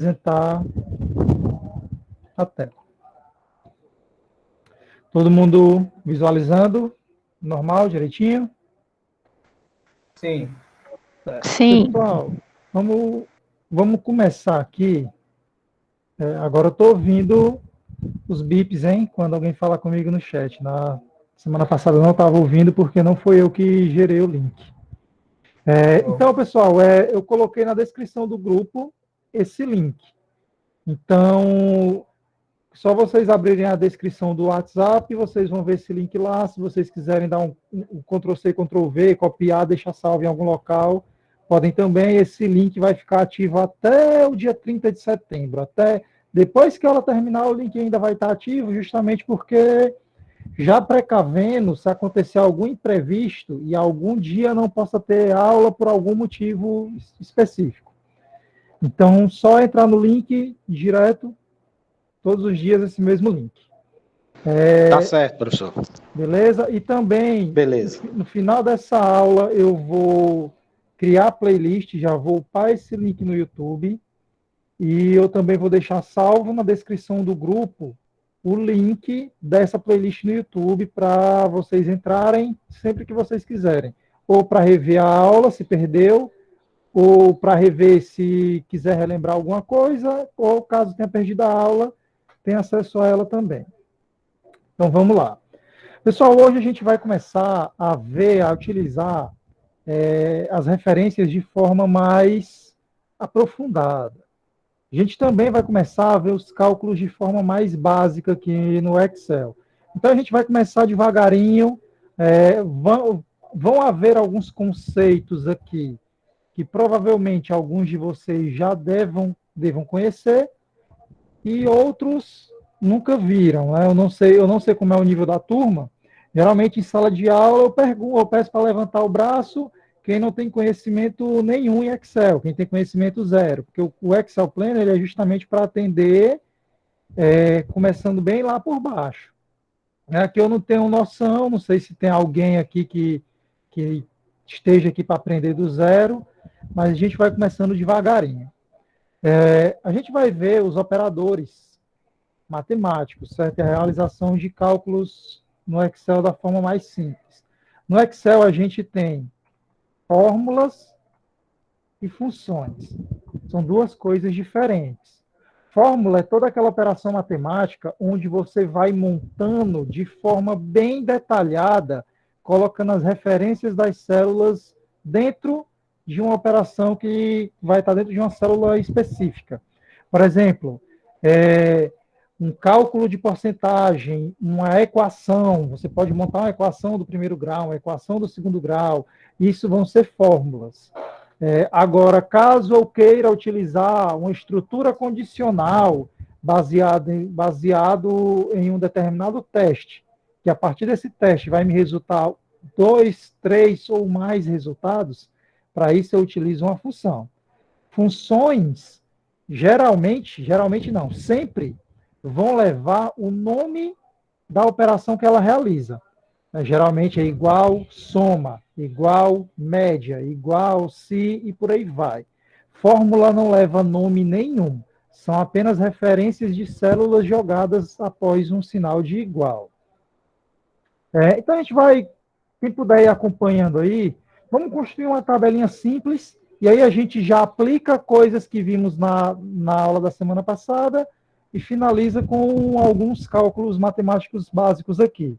Apresentar a tela. Todo mundo visualizando? Normal, direitinho? Sim. Sim. Pessoal, vamos começar aqui. Agora eu estou ouvindo os bips, hein? Quando alguém fala comigo no chat. Na semana passada eu não estava ouvindo porque não foi eu que gerei o link. Então, pessoal, eu coloquei na descrição do grupo esse link. Então, só vocês abrirem a descrição do WhatsApp, vocês vão ver esse link lá. Se vocês quiserem dar um Ctrl+C, Ctrl+V, copiar, deixar salvo em algum local, podem também. Esse link vai ficar ativo até o dia 30 de setembro. Até depois que ela terminar, o link ainda vai estar ativo, justamente porque, já precavendo, se acontecer algum imprevisto e algum dia não possa ter aula por algum motivo específico. Então, só entrar no link direto, todos os dias, esse mesmo link. Tá certo, professor. Beleza? E também, Beleza. no final dessa aula, eu vou criar a playlist, já vou upar esse link no YouTube, e eu também vou deixar salvo na descrição do grupo o link dessa playlist no YouTube para vocês entrarem sempre que vocês quiserem. Ou para rever a aula, se perdeu, ou para rever se quiser relembrar alguma coisa, ou caso tenha perdido a aula, tem acesso a ela também. Então vamos lá. Pessoal, hoje a gente vai começar a utilizar as referências de forma mais aprofundada. A gente também vai começar a ver os cálculos de forma mais básica aqui no Excel. Então a gente vai começar devagarinho. Vão haver alguns conceitos aqui que provavelmente alguns de vocês já devam conhecer e outros nunca viram, né? Eu não sei como é o nível da turma. Geralmente em sala de aula eu peço para levantar o braço quem não tem conhecimento nenhum em Excel, quem tem conhecimento zero, porque o Excel Planner ele é justamente para atender começando bem lá por baixo. Aqui eu não tenho noção, não sei se tem alguém aqui que esteja aqui para aprender do zero, mas a gente vai começando devagarinho. A gente vai ver os operadores matemáticos, certo? A realização de cálculos no Excel da forma mais simples. No Excel a gente tem fórmulas e funções. São duas coisas diferentes. Fórmula é toda aquela operação matemática onde você vai montando de forma bem detalhada, colocando as referências das células dentro de uma operação que vai estar dentro de uma célula específica. Por exemplo, um cálculo de porcentagem, uma equação, você pode montar uma equação do primeiro grau, uma equação do segundo grau, isso vão ser fórmulas. Agora, caso eu queira utilizar uma estrutura condicional baseado em um determinado teste, que a partir desse teste vai me resultar 2, 3 ou mais resultados, para isso eu utilizo uma função. Funções, geralmente não, sempre vão levar o nome da operação que ela realiza. Geralmente é igual, soma, igual, média, igual, se e por aí vai. Fórmula não leva nome nenhum, são apenas referências de células jogadas após um sinal de igual. Então a gente vai, quem puder ir acompanhando aí, vamos construir uma tabelinha simples, e aí a gente já aplica coisas que vimos na aula da semana passada e finaliza com alguns cálculos matemáticos básicos aqui.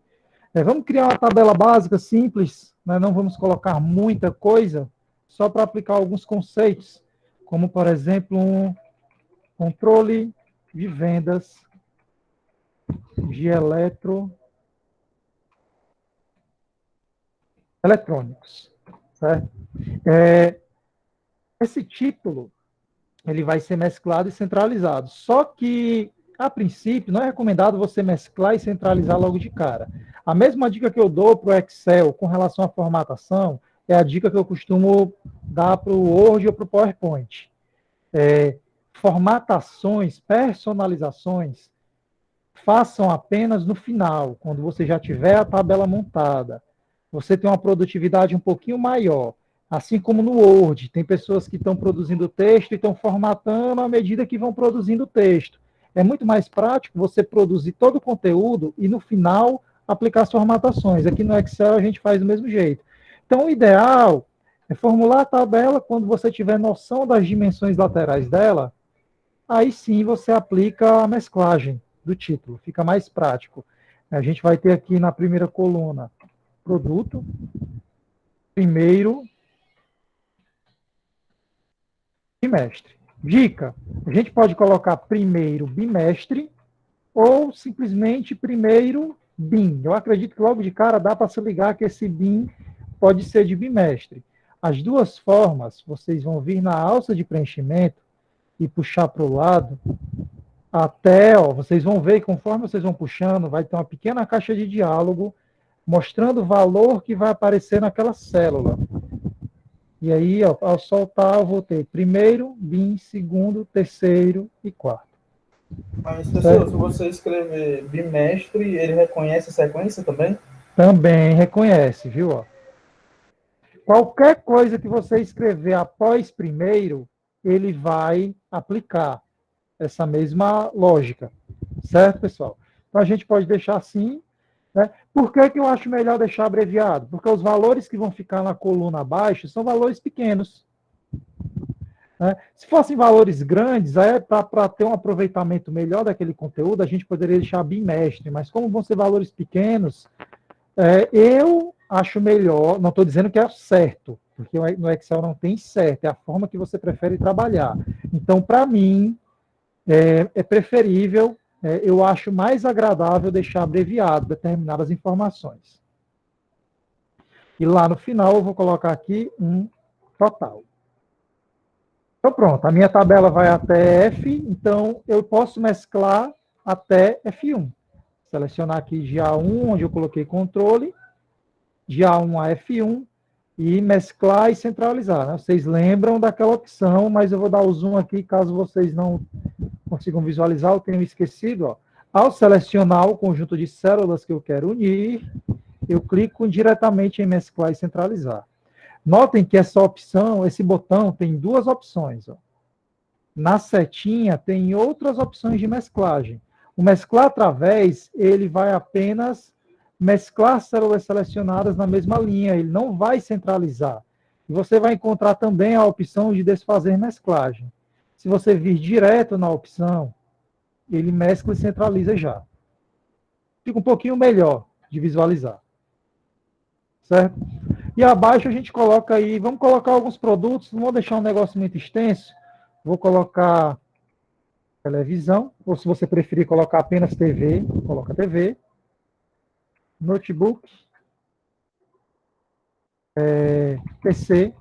Vamos criar uma tabela básica simples, né? Não vamos colocar muita coisa, só para aplicar alguns conceitos, como, por exemplo, um controle de vendas de eletrônicos. Certo? Esse título ele vai ser mesclado e centralizado, só que, a princípio, não é recomendado você mesclar e centralizar logo de cara. A mesma dica que eu dou para o Excel com relação à formatação é a dica que eu costumo dar para o Word ou para o PowerPoint. Formatações, personalizações, façam apenas no final, quando você já tiver a tabela montada. Você tem uma produtividade um pouquinho maior. Assim como no Word, tem pessoas que estão produzindo texto e estão formatando à medida que vão produzindo o texto. É muito mais prático você produzir todo o conteúdo e, no final, aplicar as formatações. Aqui no Excel a gente faz do mesmo jeito. Então, o ideal é formular a tabela quando você tiver noção das dimensões laterais dela, aí sim você aplica a mesclagem do título, fica mais prático. A gente vai ter aqui na primeira coluna produto, primeiro bimestre. Dica: a gente pode colocar primeiro bimestre ou simplesmente primeiro BIM. Eu acredito que logo de cara dá para se ligar que esse BIM pode ser de bimestre. As duas formas, vocês vão vir na alça de preenchimento e puxar para o lado, até, ó, vocês vão ver que conforme vocês vão puxando, vai ter uma pequena caixa de diálogo mostrando o valor que vai aparecer naquela célula. E aí, ó, ao soltar, eu vou ter primeiro, BIM, segundo, terceiro e quarto. Mas, professor, se você escrever bimestre, ele reconhece a sequência também? Também reconhece, viu? Ó. Qualquer coisa que você escrever após primeiro, ele vai aplicar essa mesma lógica. Certo, pessoal? Então, a gente pode deixar assim. Né? Por que eu acho melhor deixar abreviado? Porque os valores que vão ficar na coluna abaixo são valores pequenos. Né? Se fossem valores grandes, para ter um aproveitamento melhor daquele conteúdo, a gente poderia deixar bimestre, mas como vão ser valores pequenos, eu acho melhor, não estou dizendo que é certo, porque no Excel não tem certo, é a forma que você prefere trabalhar. Então, para mim, é preferível, eu acho mais agradável deixar abreviado determinadas informações. E lá no final eu vou colocar aqui um total. Então pronto, a minha tabela vai até F, então eu posso mesclar até F1. Selecionar aqui de A1, onde eu coloquei controle, de A1 a F1, e mesclar e centralizar. Né? Vocês lembram daquela opção, mas eu vou dar o zoom aqui, caso vocês não consigam visualizar, eu tenho esquecido. Ó. Ao selecionar o conjunto de células que eu quero unir, eu clico diretamente em mesclar e centralizar. Notem que essa opção, esse botão, tem duas opções. Ó. Na setinha, tem outras opções de mesclagem. O mesclar através, ele vai apenas mesclar células selecionadas na mesma linha, ele não vai centralizar. E você vai encontrar também a opção de desfazer mesclagem. Se você vir direto na opção, ele mescla e centraliza já. Fica um pouquinho melhor de visualizar. Certo? E abaixo a gente coloca aí, vamos colocar alguns produtos, não vou deixar um negócio muito extenso, vou colocar televisão, ou se você preferir colocar apenas TV, coloca TV, notebook, PC,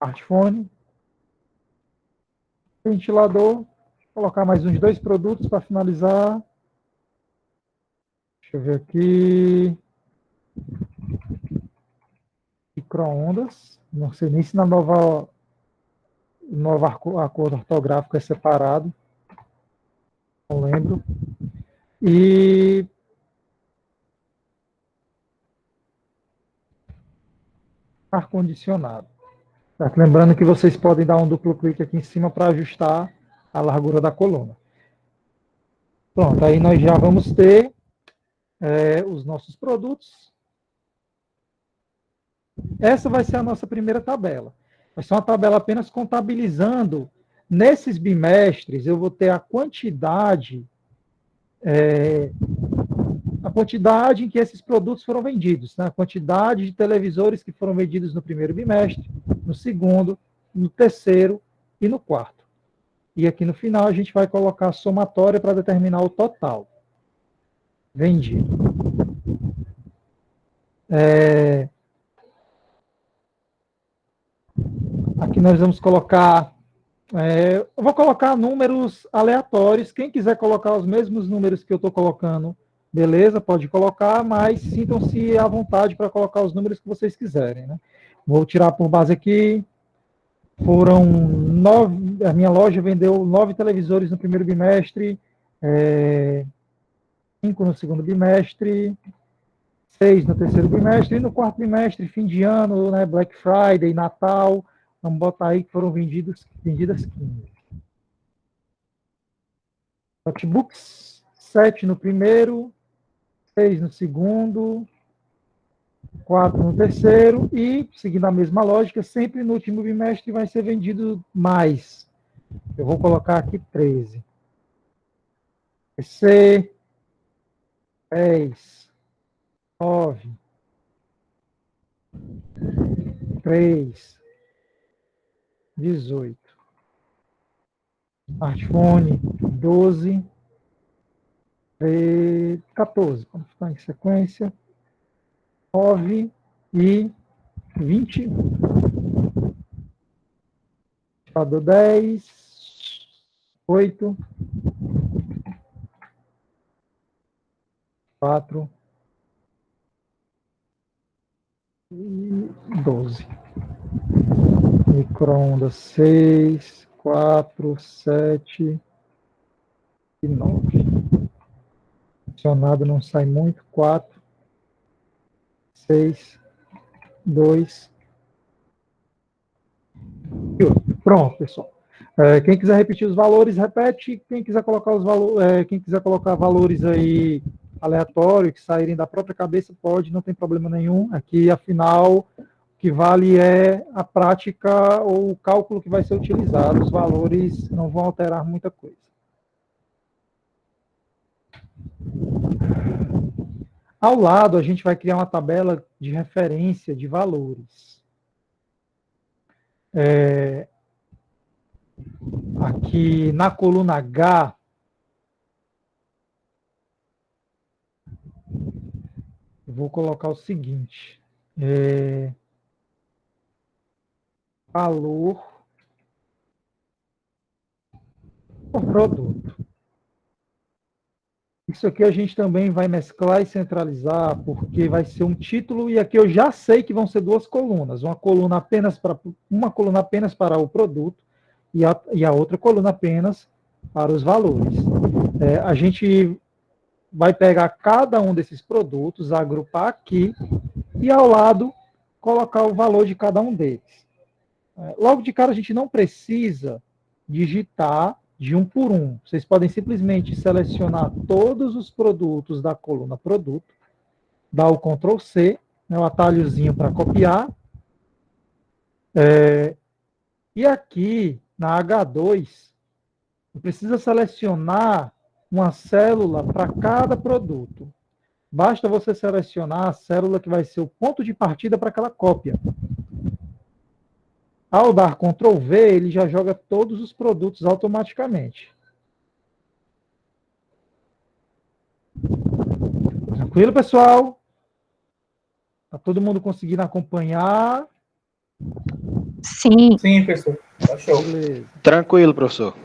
smartphone, ventilador, vou colocar mais uns 2 produtos para finalizar. Deixa eu ver aqui. Micro-ondas. Não sei nem se na nova acordo ortográfico é separado. Não lembro. E ar-condicionado. Tá? Lembrando que vocês podem dar um duplo clique aqui em cima para ajustar a largura da coluna. Pronto, aí nós já vamos ter os nossos produtos. Essa vai ser a nossa primeira tabela. Vai ser uma tabela apenas contabilizando. Nesses bimestres, eu vou ter a quantidade em que esses produtos foram vendidos. Né? A quantidade de televisores que foram vendidos no primeiro bimestre, no segundo, no terceiro e no quarto. E aqui no final a gente vai colocar a somatória para determinar o total vendido. Aqui nós vamos colocar... eu vou colocar números aleatórios. Quem quiser colocar os mesmos números que eu estou colocando, beleza, pode colocar, mas sintam-se à vontade para colocar os números que vocês quiserem. Né? Vou tirar por base aqui. Foram 9, a minha loja vendeu 9 televisores no primeiro bimestre, 5 no segundo bimestre, 6 no terceiro bimestre, e no quarto bimestre, fim de ano, né, Black Friday, Natal, vamos botar aí que foram vendidas 15. Notebooks, 7 no primeiro, 6 no segundo, 4 no terceiro, e, seguindo a mesma lógica, sempre no último bimestre vai ser vendido mais. Eu vou colocar aqui 13. PC, 10, 9, 3, 18. Smartphone, 12, 14. Vamos ficar em sequência. 9 e 21. Computador 10, 8, 4 e 12. Micro-ondas 6, 4, 7 e 9. Funcionado não sai muito. 4, 6, 2 e 8. Pronto, pessoal. Quem quiser repetir os valores, repete. Quem quiser colocar valores aí aleatórios, que saírem da própria cabeça, pode, não tem problema nenhum. Aqui, afinal, o que vale é a prática ou o cálculo que vai ser utilizado. Os valores não vão alterar muita coisa. Ao lado, a gente vai criar uma tabela de referência de valores. Aqui na coluna H, eu vou colocar o seguinte: valor por produto. Isso aqui a gente também vai mesclar e centralizar, porque vai ser um título, e aqui eu já sei que vão ser duas colunas. Uma coluna apenas para o produto e a outra coluna apenas para os valores. A gente vai pegar cada um desses produtos, agrupar aqui, e ao lado colocar o valor de cada um deles. Logo de cara, a gente não precisa digitar de um por um. Vocês podem simplesmente selecionar todos os produtos da coluna produto, dar o Ctrl C, né, o atalhozinho para copiar. E aqui, na H2, precisa selecionar uma célula para cada produto. Basta você selecionar a célula que vai ser o ponto de partida para aquela cópia. Ao dar Ctrl V, ele já joga todos os produtos automaticamente. Tranquilo, pessoal? Está todo mundo conseguindo acompanhar? Sim. Sim, professor. Tá show. Beleza. Tranquilo, professor.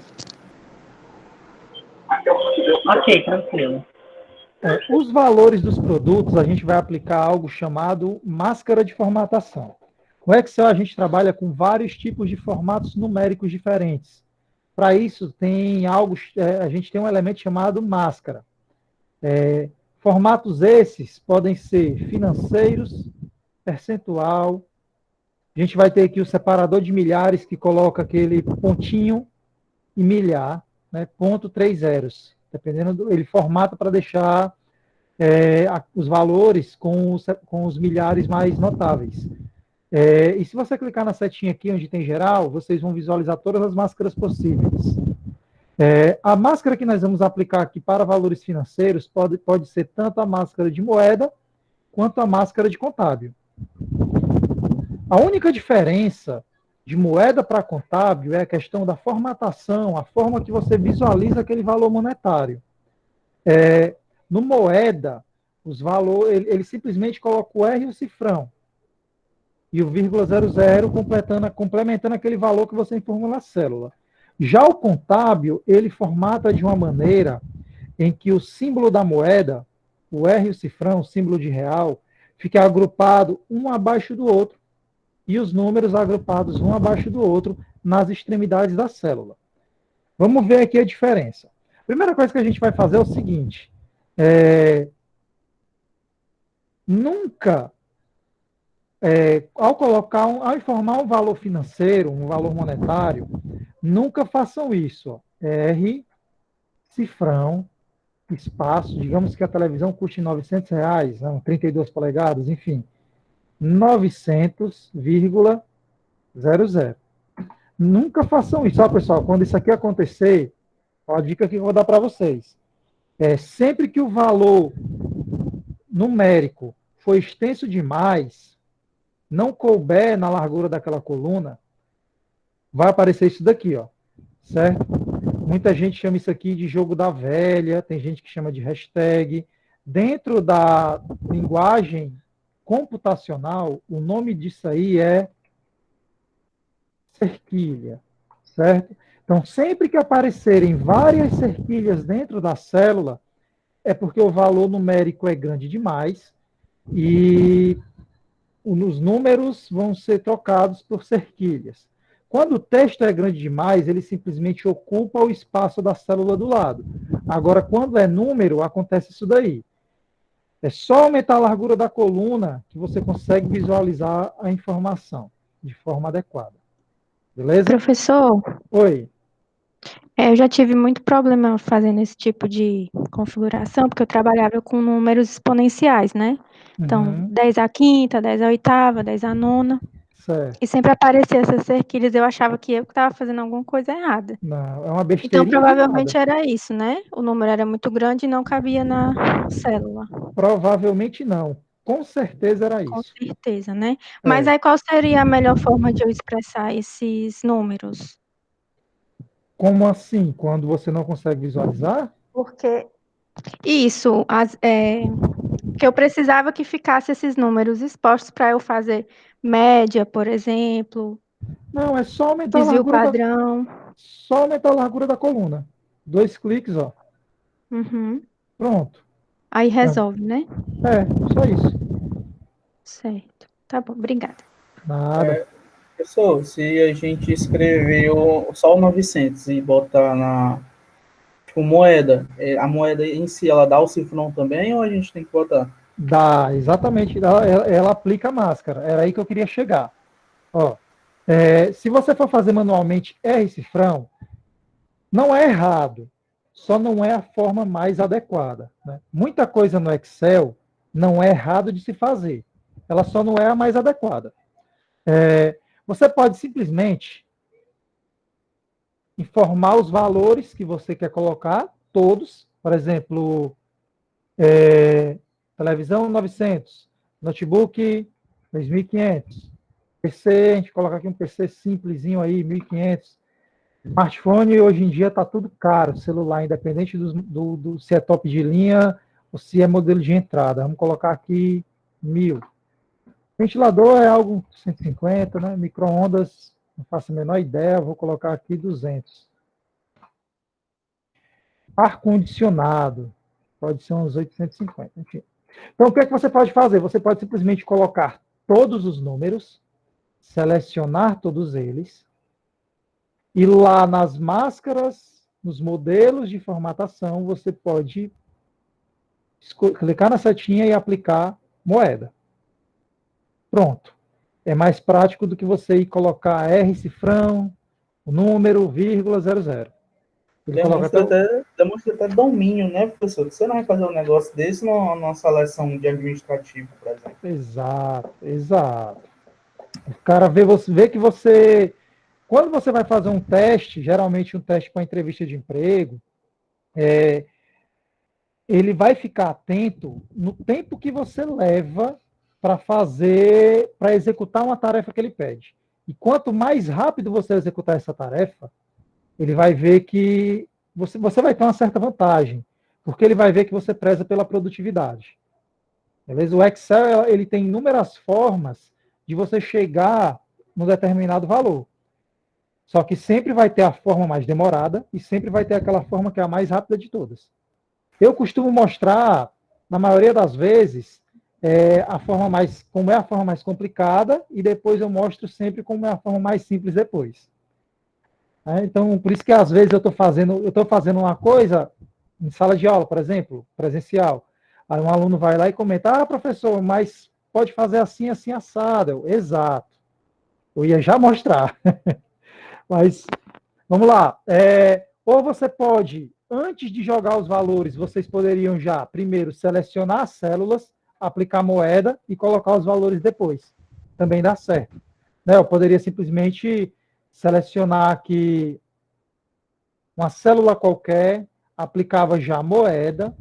Ok, tranquilo. Os valores dos produtos, a gente vai aplicar algo chamado máscara de formatação. Com Excel, a gente trabalha com vários tipos de formatos numéricos diferentes. Para isso, a gente tem um elemento chamado máscara. Formatos esses podem ser financeiros, percentual. A gente vai ter aqui o separador de milhares, que coloca aquele pontinho e milhar, né, ponto 3 zeros. Dependendo ele formata para deixar os valores com os milhares mais notáveis. E se você clicar na setinha aqui, onde tem geral, vocês vão visualizar todas as máscaras possíveis. A máscara que nós vamos aplicar aqui para valores financeiros pode ser tanto a máscara de moeda, quanto a máscara de contábil. A única diferença de moeda para contábil é a questão da formatação, a forma que você visualiza aquele valor monetário. No moeda, os valores, ele simplesmente coloca o R e o cifrão. E o vírgula 00 complementando aquele valor que você informou na célula. Já o contábil, ele formata de uma maneira em que o símbolo da moeda, o R e o cifrão, o símbolo de real, fica agrupado um abaixo do outro, e os números agrupados um abaixo do outro nas extremidades da célula. Vamos ver aqui a diferença. A primeira coisa que a gente vai fazer é o seguinte: Nunca, ao informar um valor financeiro, um valor monetário, nunca façam isso. Ó. R, cifrão, espaço, digamos que a televisão custe R$ 900, não, 32 polegadas, enfim, 900,00. Nunca façam isso. Ó, pessoal, quando isso aqui acontecer, ó, a dica que eu vou dar para vocês. Sempre que o valor numérico for extenso demais, não couber na largura daquela coluna, vai aparecer isso daqui, ó, certo? Muita gente chama isso aqui de jogo da velha, tem gente que chama de hashtag. Dentro da linguagem computacional, o nome disso aí é cerquilha, certo? Então, sempre que aparecerem várias cerquilhas dentro da célula, é porque o valor numérico é grande demais e os números vão ser trocados por cerquilhas. Quando o texto é grande demais, ele simplesmente ocupa o espaço da célula do lado. Agora, quando é número, acontece isso daí. É só aumentar a largura da coluna que você consegue visualizar a informação de forma adequada. Beleza? Professor, Oi. eu já tive muito problema fazendo esse tipo de configuração, porque eu trabalhava com números exponenciais, né? Então, 10 à quinta, 10 à oitava, 10 à nona. Certo. E sempre aparecia essas cerquilhas, eu achava que eu estava fazendo alguma coisa errada. Não, é uma besteira. Então, provavelmente era isso, né? O número era muito grande e não cabia na célula. Provavelmente não. Com certeza era Com isso. certeza, né? Mas aí qual seria a melhor forma de eu expressar esses números? Como assim? Quando você não consegue visualizar? Porque isso, que eu precisava que ficasse esses números expostos para eu fazer média, por exemplo, Não, é só aumentar a desvio largura padrão. só aumentar a largura da coluna. 2 cliques, ó. Uhum. Pronto. Aí resolve, né? Só isso. Certo. Tá bom, obrigada. Nada. Pessoal, se a gente escrever só o 900 e botar na tipo, moeda, a moeda em si, ela dá o cifrão também ou a gente tem que botar? Dá, exatamente. Ela aplica a máscara. Era aí que eu queria chegar. Ó, se você for fazer manualmente R cifrão, não é errado. Só não é a forma mais adequada. Né? Muita coisa no Excel não é errado de se fazer. Ela só não é a mais adequada. Você pode simplesmente informar os valores que você quer colocar, todos. Por exemplo, televisão 900, notebook 2.500, PC, a gente coloca aqui um PC simplesinho aí, 1.500. Smartphone, hoje em dia está tudo caro, celular, independente do se é top de linha ou se é modelo de entrada. Vamos colocar aqui 1.000. Ventilador é algo 150, né? Micro-ondas, não faço a menor ideia, vou colocar aqui 200. Ar-condicionado, pode ser uns 850, enfim. Então, o que é que você pode fazer? Você pode simplesmente colocar todos os números, selecionar todos eles, e lá nas máscaras, nos modelos de formatação, você pode clicar na setinha e aplicar moeda. Pronto. É mais prático do que você ir colocar R cifrão, o número, vírgula, 00. Demonstra até domínio, né, professor? Você não vai fazer um negócio desse numa seleção de administrativo, por exemplo. Exato. O cara vê que você... Quando você vai fazer um teste, geralmente um teste para entrevista de emprego, ele vai ficar atento no tempo que você leva para executar uma tarefa que ele pede. E quanto mais rápido você executar essa tarefa, ele vai ver que você vai ter uma certa vantagem, porque ele vai ver que você preza pela produtividade. Beleza? O Excel ele tem inúmeras formas de você chegar num determinado valor. Só que sempre vai ter a forma mais demorada e sempre vai ter aquela forma que é a mais rápida de todas. Eu costumo mostrar, na maioria das vezes, como é a forma mais complicada e depois eu mostro sempre como é a forma mais simples depois. Então, por isso que às vezes eu estou fazendo uma coisa em sala de aula, por exemplo, presencial. Aí um aluno vai lá e comenta, professor, mas pode fazer assim, assim, assado. Exato. Eu ia já mostrar. Mas, vamos lá. Ou você pode, antes de jogar os valores, vocês poderiam já, primeiro, selecionar as células, aplicar moeda e colocar os valores depois. Também dá certo. Né? Eu poderia simplesmente selecionar aqui uma célula qualquer, aplicava já a moeda.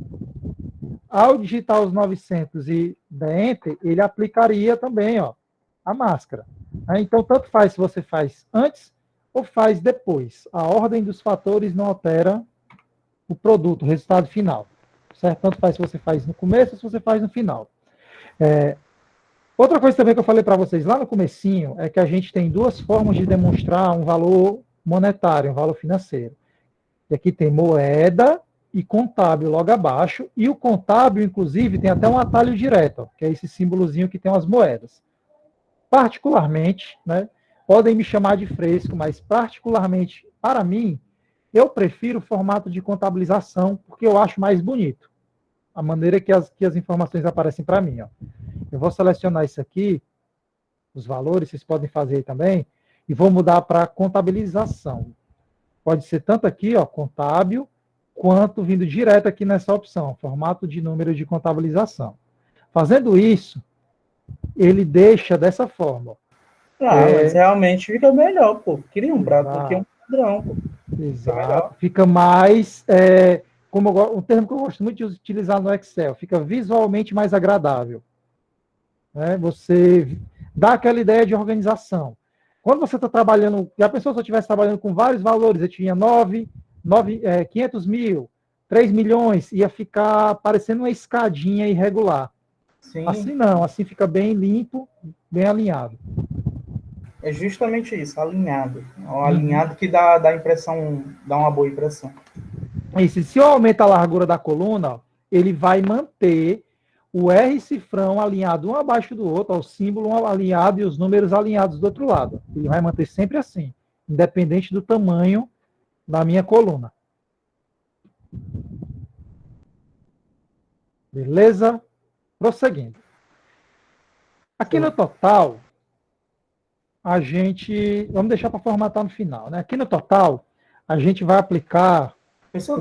Ao digitar os 900 e der Enter, ele aplicaria também a máscara. Então, tanto faz se você faz antes ou faz depois. A ordem dos fatores não altera o produto, o resultado final. Certo? Tanto faz se você faz no começo ou se você faz no final. Outra coisa também que eu falei para vocês lá no comecinho é que a gente tem duas formas de demonstrar um valor monetário, um valor financeiro. E aqui tem moeda e contábil logo abaixo. E o contábil, inclusive, tem até um atalho direto, que é esse símbolozinho que tem as moedas. Particularmente, né, podem me chamar de fresco, mas particularmente, para mim, eu prefiro o formato de contabilização, porque eu acho mais bonito. A maneira que as informações aparecem para mim. Eu vou selecionar isso aqui, os valores, vocês podem fazer aí também, e vou mudar para contabilização. Pode ser tanto aqui, contábil, quanto vindo direto aqui nessa opção, formato de número de contabilização. Fazendo isso, ele deixa dessa forma. Mas realmente fica melhor, pô. Queria um prato aqui, um padrão, pô. Exato. Fica mais, um termo que eu gosto muito de utilizar no Excel, fica visualmente mais agradável. Né? Você dá aquela ideia de organização. Quando você está trabalhando, e a pessoa se eu estivesse trabalhando com vários valores, eu tinha 500 mil, 3 milhões, ia ficar parecendo uma escadinha irregular. Sim. Assim não, assim fica bem limpo, bem alinhado. É justamente isso, alinhado. Alinhado que dá impressão, dá uma boa impressão. Isso, se eu aumentar a largura da coluna, ele vai manter o R cifrão alinhado um abaixo do outro, o símbolo alinhado e os números alinhados do outro lado. Ele vai manter sempre assim, independente do tamanho da minha coluna. Beleza? Prosseguindo. Aqui no total, a gente... Vamos deixar para formatar no final. Né? Aqui no total, a gente vai aplicar... Professor,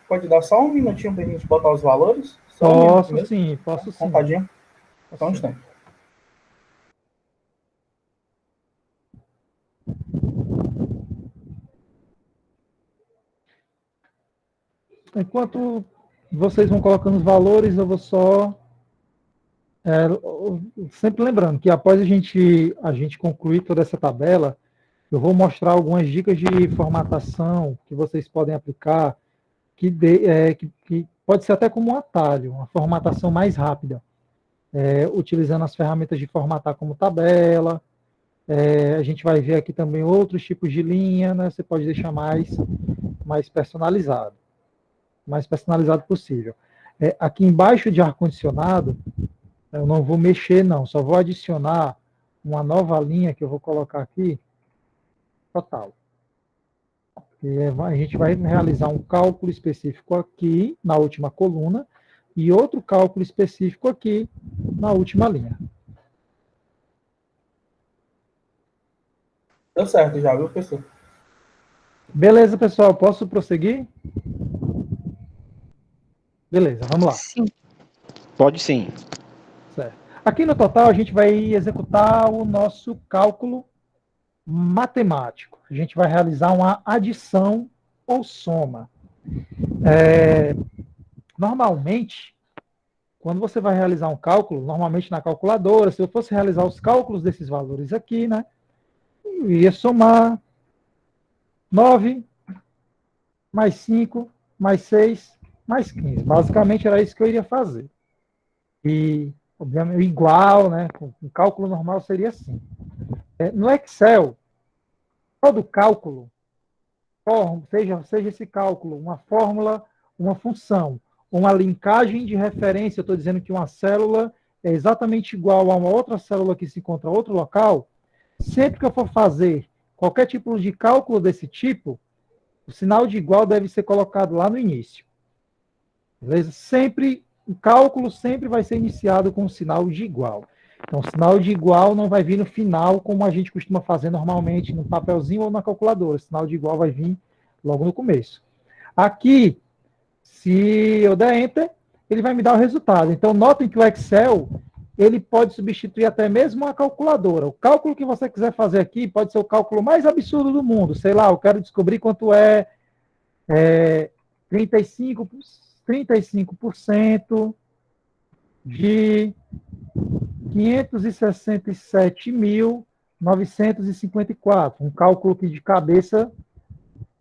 pode dar só um minutinho para a gente botar os valores? Posso sim, posso sim. Contadinho? Só um instante. Enquanto vocês vão colocando os valores, eu vou só... sempre lembrando que após a gente concluir toda essa tabela, eu vou mostrar algumas dicas de formatação que vocês podem aplicar, que pode ser até como um atalho, uma formatação mais rápida, utilizando as ferramentas de formatar como tabela. A gente vai ver aqui também outros tipos de linha, né? Você pode deixar mais personalizado. Mais personalizado possível. Aqui embaixo de ar-condicionado, eu não vou mexer não, só vou adicionar uma nova linha que eu vou colocar aqui, total. A gente vai realizar um cálculo específico aqui, na última coluna, e outro cálculo específico aqui, na última linha. Deu certo já, viu, professor? Beleza, pessoal, posso prosseguir? Beleza, vamos lá. Sim. Pode sim. Certo. Aqui no total, a gente vai executar o nosso cálculo matemático. A gente vai realizar uma adição ou soma. Normalmente, quando você vai realizar um cálculo, normalmente na calculadora, se eu fosse realizar os cálculos desses valores aqui, né, eu ia somar 9, mais 5, mais 6, mais 15. Basicamente era isso que eu iria fazer. E, obviamente, igual, né, um cálculo normal seria assim. No Excel, todo cálculo, seja esse cálculo uma fórmula, uma função, uma linkagem de referência, eu estou dizendo que uma célula é exatamente igual a uma outra célula que se encontra em outro local, sempre que eu for fazer qualquer tipo de cálculo desse tipo, o sinal de igual deve ser colocado lá no início. Beleza? Sempre o cálculo sempre vai ser iniciado com um sinal de igual. Então, o sinal de igual não vai vir no final, como a gente costuma fazer normalmente no papelzinho ou na calculadora. O sinal de igual vai vir logo no começo. Aqui, se eu der Enter, ele vai me dar o resultado. Então, notem que o Excel, ele pode substituir até mesmo a calculadora. O cálculo que você quiser fazer aqui pode ser o cálculo mais absurdo do mundo. Sei lá, eu quero descobrir quanto é 35% de 567.954. Um cálculo que de cabeça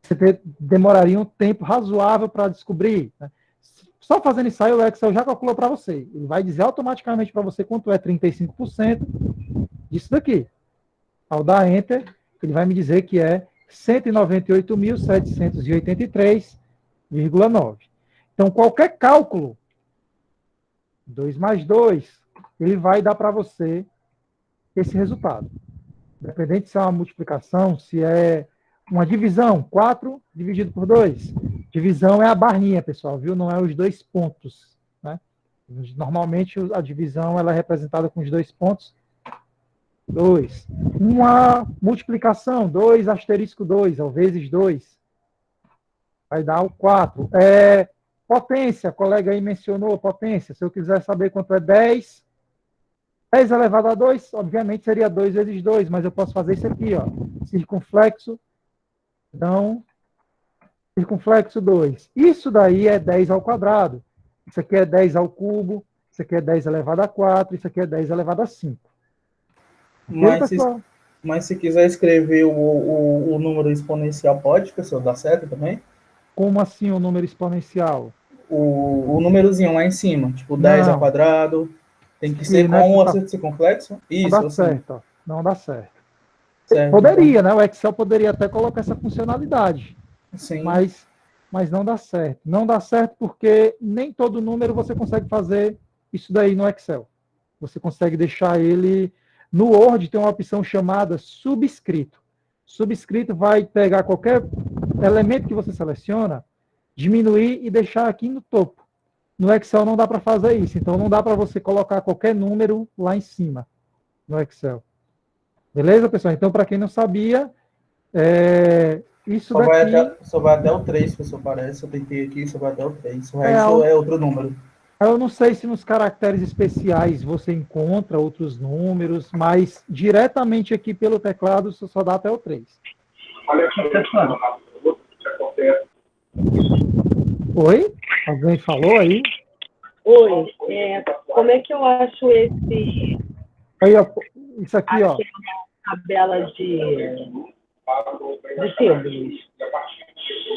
você demoraria um tempo razoável para descobrir. Né? Só fazendo isso aí, o Excel já calculou para você. Ele vai dizer automaticamente para você quanto é 35% disso daqui. Ao dar Enter, ele vai me dizer que é 198.783,9. Então, qualquer cálculo, 2 mais 2, ele vai dar para você esse resultado. Independente se é uma multiplicação, se é uma divisão, 4 dividido por 2. Divisão é a barrinha, pessoal, viu? Não é os 2 pontos. Né? Normalmente, a divisão ela é representada com os 2 pontos. 2. Uma multiplicação, 2 asterisco 2, ou vezes 2. Vai dar o 4. Potência, a colega aí mencionou potência. Se eu quiser saber quanto é 10 elevado a 2, obviamente seria 2 vezes 2, mas eu posso fazer isso aqui, ó. Circunflexo, então, circunflexo 2. Isso daí é 10 ao quadrado. Isso aqui é 10 ao cubo, isso aqui é 10 elevado a 4, isso aqui é 10 elevado a 5. Mas se quiser escrever o número exponencial, pode, pessoal? Dá certo também? Como assim o número exponencial? O númerozinho lá em cima, tipo 10 ao quadrado, tem que ser com o acerto circunflexo? Isso, não dá certo, ó. Não dá certo. Certo, poderia, então. Né? O Excel poderia até colocar essa funcionalidade. Sim. Mas não dá certo. Não dá certo porque nem todo número você consegue fazer isso daí no Excel. Você consegue deixar ele... No Word tem uma opção chamada subscrito. Subscrito vai pegar qualquer elemento que você seleciona, diminuir e deixar aqui no topo. No Excel não dá para fazer isso. Então não dá para você colocar qualquer número lá em cima no Excel. Beleza, pessoal? Então, para quem não sabia, isso daqui... Só vai até o 3, pessoal, parece. Eu tentei aqui, só vai até o 3. O resto é outro número. Eu não sei se nos caracteres especiais você encontra outros números, mas diretamente aqui pelo teclado só dá até o 3. Oi? Alguém falou aí? Oi, como é que eu acho esse... Aí, ó, isso aqui, ó. Tabela de símbolos.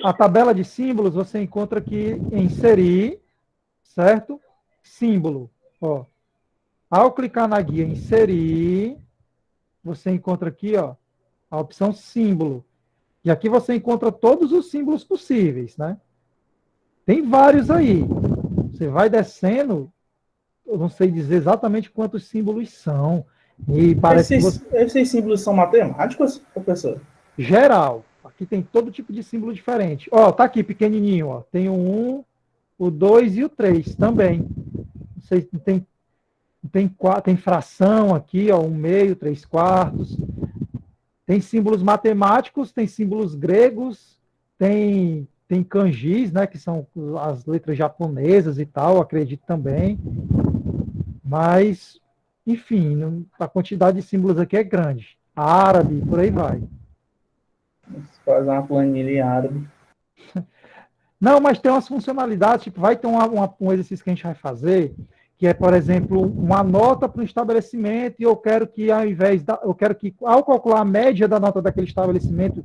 A tabela de símbolos você encontra aqui em inserir, certo? Símbolo. Ó. Ao clicar na guia inserir, você encontra aqui, ó, a opção símbolo. E aqui você encontra todos os símbolos possíveis, né? Tem vários aí. Você vai descendo, eu não sei dizer exatamente quantos símbolos são. E parece esses símbolos são matemáticos, professor? Geral. Aqui tem todo tipo de símbolo diferente. Ó, tá aqui, pequenininho, ó. Tem o 1, o 2 e o 3 também. Não sei se tem fração aqui, ó, 1/2, 3/4. Tem símbolos matemáticos, tem símbolos gregos, tem kanjis, né, que são as letras japonesas e tal, acredito também. Mas, enfim, a quantidade de símbolos aqui é grande. Árabe, por aí vai. Vamos fazer uma planilha em árabe. Não, mas tem umas funcionalidades, tipo, vai ter um exercício que a gente vai fazer, que é, por exemplo, uma nota para um estabelecimento, e eu quero que ao calcular a média da nota daquele estabelecimento,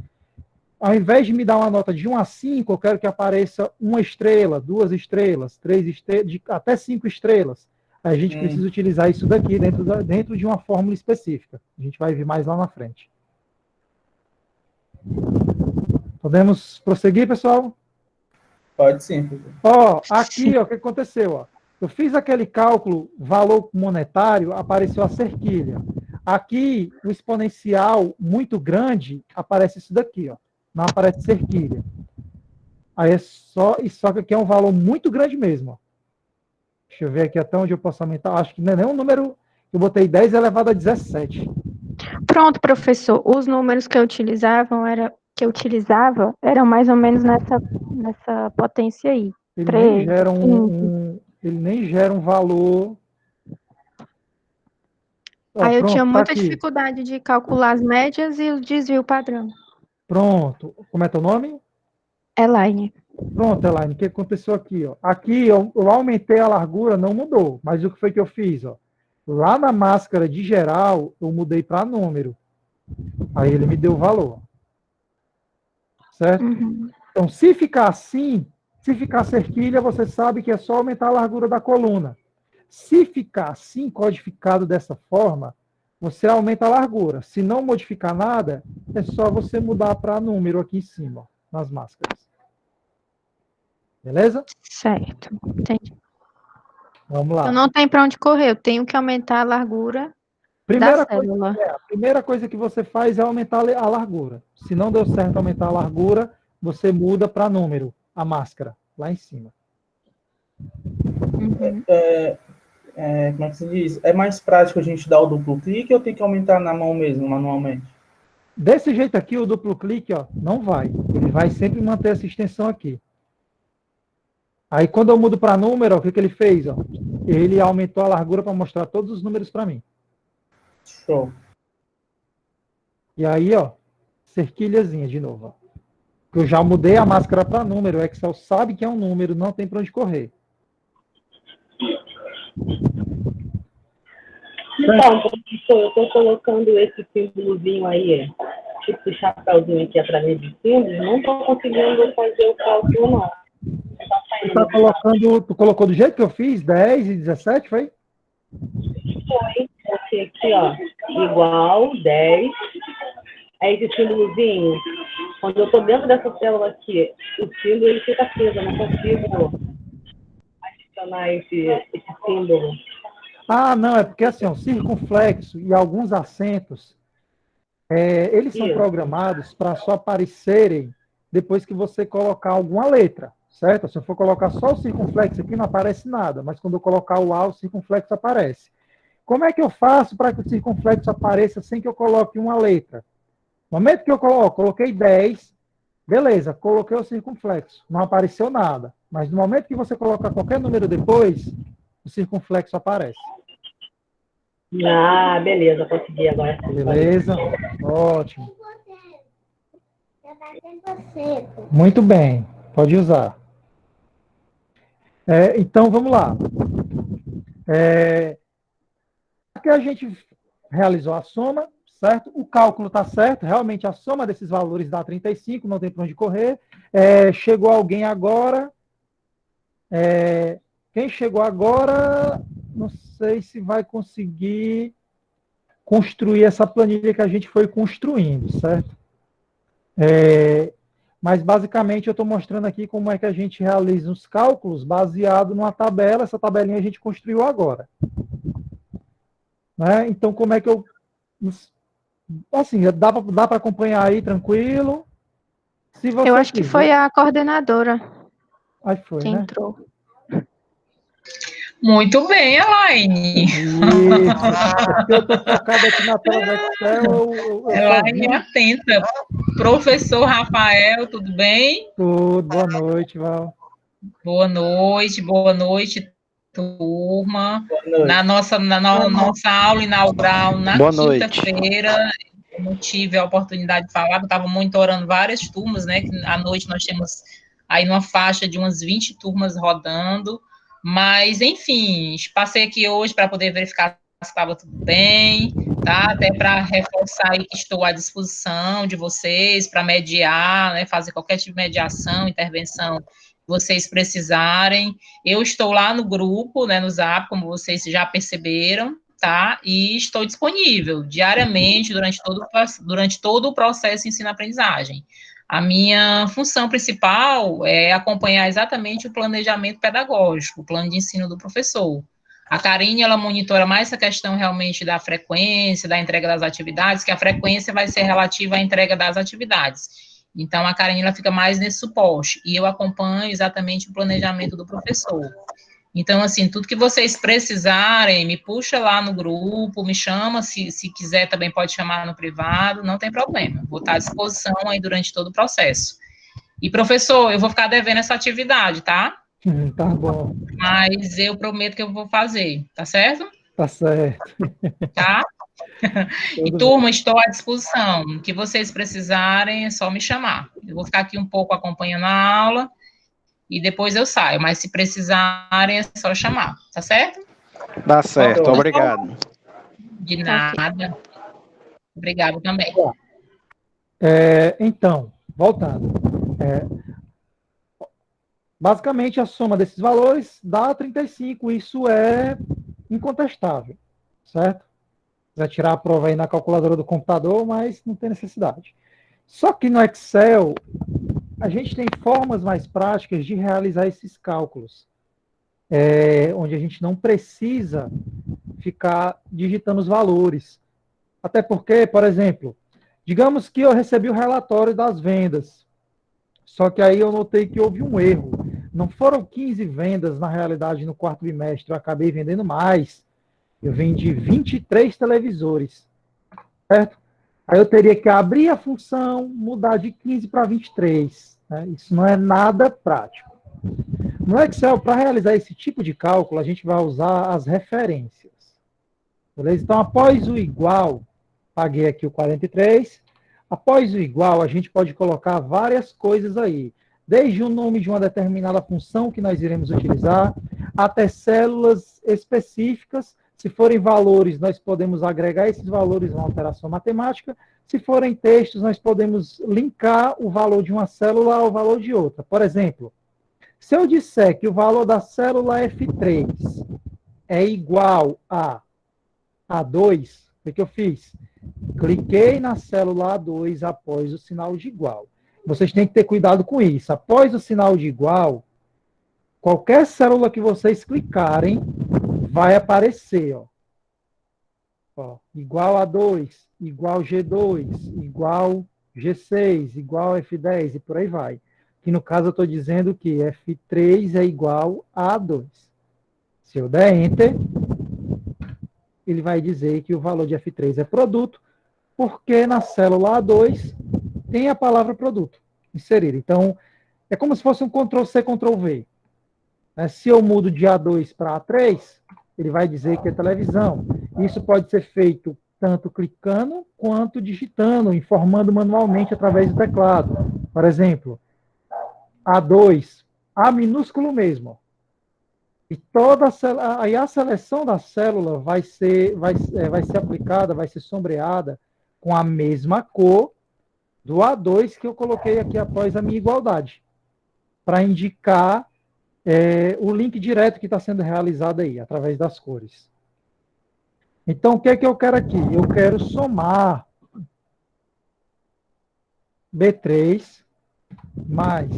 ao invés de me dar uma nota de 1 a 5, eu quero que apareça 1 estrela, 2 estrelas, 3 estrelas, até 5 estrelas. Aí a gente precisa utilizar isso daqui dentro de uma fórmula específica. A gente vai ver mais lá na frente. Podemos prosseguir, pessoal? Pode sim, professor. Ó, aqui, ó, o que aconteceu? Ó? Eu fiz aquele cálculo, valor monetário, apareceu a cerquilha. Aqui, o exponencial muito grande, aparece isso daqui, ó. Não aparece cerquilha. Aí é só que aqui é um valor muito grande mesmo, ó. Deixa eu ver aqui até onde eu posso aumentar. Acho que não é nem um número. Eu botei 10 elevado a 17. Pronto, professor. Os números que eu utilizava eram mais ou menos nessa potência aí. Ele nem 13, gera 15. ele nem gera um valor. Ó, Aí eu tinha pronto, tá muita aqui. dificuldade de calcular as médias e o desvio padrão. Pronto. Como é teu nome? Elaine. Pronto, Elaine, o que aconteceu aqui? Ó? Aqui eu aumentei a largura, não mudou. Mas o que foi que eu fiz? Ó? Lá na máscara de geral, eu mudei para número. Aí ele me deu o valor. Certo? Uhum. Então, se ficar assim, se ficar cerquilha, você sabe que é só aumentar a largura da coluna. Se ficar assim, codificado dessa forma, você aumenta a largura. Se não modificar nada, é só você mudar para número aqui em cima, ó, nas máscaras. Beleza? Certo. Entendi. Vamos lá. Eu não tenho para onde correr, eu tenho que aumentar a largura da célula. A primeira coisa que você faz é aumentar a largura. Se não deu certo aumentar a largura, você muda para número, a máscara, lá em cima. Uhum. Como é que se diz? É mais prático a gente dar o duplo clique ou tem que aumentar na mão mesmo, manualmente? Desse jeito aqui, o duplo clique, ó, não vai. Ele vai sempre manter essa extensão aqui. Aí, quando eu mudo para número, ó, o que ele fez? Ó? Ele aumentou a largura para mostrar todos os números para mim. Show. E aí, ó, cerquilhazinha de novo. Ó. Eu já mudei a máscara para número. O Excel sabe que é um número, não tem para onde correr. Então, professor, eu estou colocando esse símbolozinho aí, tipo chapéuzinho aqui através de símbolos, não estou conseguindo fazer o cálculo, não. Tu colocou do jeito que eu fiz, 10 e 17, foi? Foi, porque aqui, ó, igual, 10. Aí esse símbolozinho, quando eu estou dentro dessa célula aqui, o símbolo ele fica preso, eu não consigo adicionar esse símbolo. Ah, não, é porque assim, ó, circunflexo e alguns acentos, eles são programados para só aparecerem depois que você colocar alguma letra, certo? Se eu for colocar só o circunflexo aqui, não aparece nada, mas quando eu colocar o A, o circunflexo aparece. Como é que eu faço para que o circunflexo apareça sem que eu coloque uma letra? No momento que eu coloquei 10, beleza, coloquei o circunflexo, não apareceu nada. Mas no momento que você colocar qualquer número depois, o circunflexo aparece. Ah, beleza, consegui agora. Beleza, ótimo. Muito bem, pode usar. Então, vamos lá. Aqui a gente realizou a soma, certo? O cálculo está certo, realmente a soma desses valores dá 35, não tem para onde correr. Chegou alguém agora. Quem chegou agora, não sei se vai conseguir construir essa planilha que a gente foi construindo, certo? Mas, basicamente, eu estou mostrando aqui como é que a gente realiza os cálculos baseado numa tabela. Essa tabelinha a gente construiu agora. Né? Então, como é que eu... Assim, dá para acompanhar aí tranquilo? Se você Eu acho que foi a coordenadora aí foi, que né? entrou. Muito bem, Elaine. Isso. É porque eu estou focado aqui na tela do Excel. Elaine é atenta. Professor Rafael, tudo bem? Tudo. Boa noite, Val. Boa noite, turma. Boa noite. Na nossa aula inaugural, na Boa noite. quinta-feira, eu não tive a oportunidade de falar, eu estava monitorando várias turmas, né? Que à noite nós temos aí uma faixa de umas 20 turmas rodando. Mas, enfim, passei aqui hoje para poder verificar se estava tudo bem, tá? Até para reforçar aí que estou à disposição de vocês para mediar, né? Fazer qualquer tipo de mediação, intervenção que vocês precisarem. Eu estou lá no grupo, né? No Zap, como vocês já perceberam, tá? E estou disponível diariamente durante todo o processo de ensino-aprendizagem. A minha função principal é acompanhar exatamente o planejamento pedagógico, o plano de ensino do professor. A Karine, ela monitora mais essa questão realmente da frequência, da entrega das atividades, que a frequência vai ser relativa à entrega das atividades. Então, a Karine, ela fica mais nesse suporte, e eu acompanho exatamente o planejamento do professor. Então, assim, tudo que vocês precisarem, me puxa lá no grupo, me chama, se quiser também pode chamar no privado, não tem problema. Vou estar à disposição aí durante todo o processo. E, professor, eu vou ficar devendo essa atividade, tá? Tá bom. Mas eu prometo que eu vou fazer, tá certo? Tá certo. Tá? E, Tudo turma, bem. estou à disposição. O que vocês precisarem, é só me chamar. Eu vou ficar aqui um pouco acompanhando a aula e depois eu saio, mas se precisarem, é só chamar, tá certo? Dá certo, Pronto. obrigado. De Tá ok. nada. Obrigada também. Então, voltando. Basicamente, a soma desses valores dá 35. Isso é incontestável, certo? Vai tirar a prova aí na calculadora do computador, mas não tem necessidade. Só que no Excel, a gente tem formas mais práticas de realizar esses cálculos, onde a gente não precisa ficar digitando os valores. Até porque, por exemplo, digamos que eu recebi o relatório das vendas, só que aí eu notei que houve um erro. Não foram 15 vendas, na realidade, no quarto bimestre, eu acabei vendendo mais. Eu vendi 23 televisores, certo? Aí eu teria que abrir a função, mudar de 15 para 23. Né? Isso não é nada prático. No Excel, para realizar esse tipo de cálculo, a gente vai usar as referências. Beleza? Então, após o igual, paguei aqui o 43. Após o igual, a gente pode colocar várias coisas aí. Desde o nome de uma determinada função que nós iremos utilizar, até células específicas. Se forem valores, nós podemos agregar esses valores na operação matemática. Se forem textos, nós podemos linkar o valor de uma célula ao valor de outra. Por exemplo, se eu disser que o valor da célula F3 é igual a A2, o que eu fiz? Cliquei na célula A2 após o sinal de igual. Vocês têm que ter cuidado com isso. Após o sinal de igual, qualquer célula que vocês clicarem, vai aparecer, igual a 2, igual G2, igual G6, igual F10 e por aí vai. Que no caso eu estou dizendo que F3 é igual a 2. Se eu der Enter, ele vai dizer que o valor de F3 é produto, porque na célula A2 tem a palavra produto inserida. Então, é como se fosse um Ctrl+C, Ctrl+V. Se eu mudo de A2 para A3, ele vai dizer que é televisão. Isso pode ser feito tanto clicando quanto digitando, informando manualmente através do teclado. Por exemplo, A2, A minúsculo mesmo. E aí a seleção da célula vai ser aplicada, vai ser sombreada com a mesma cor do A2 que eu coloquei aqui após a minha igualdade, para indicar o link direto que está sendo realizado aí, através das cores. Então, o que é que eu quero aqui? Eu quero somar B3 mais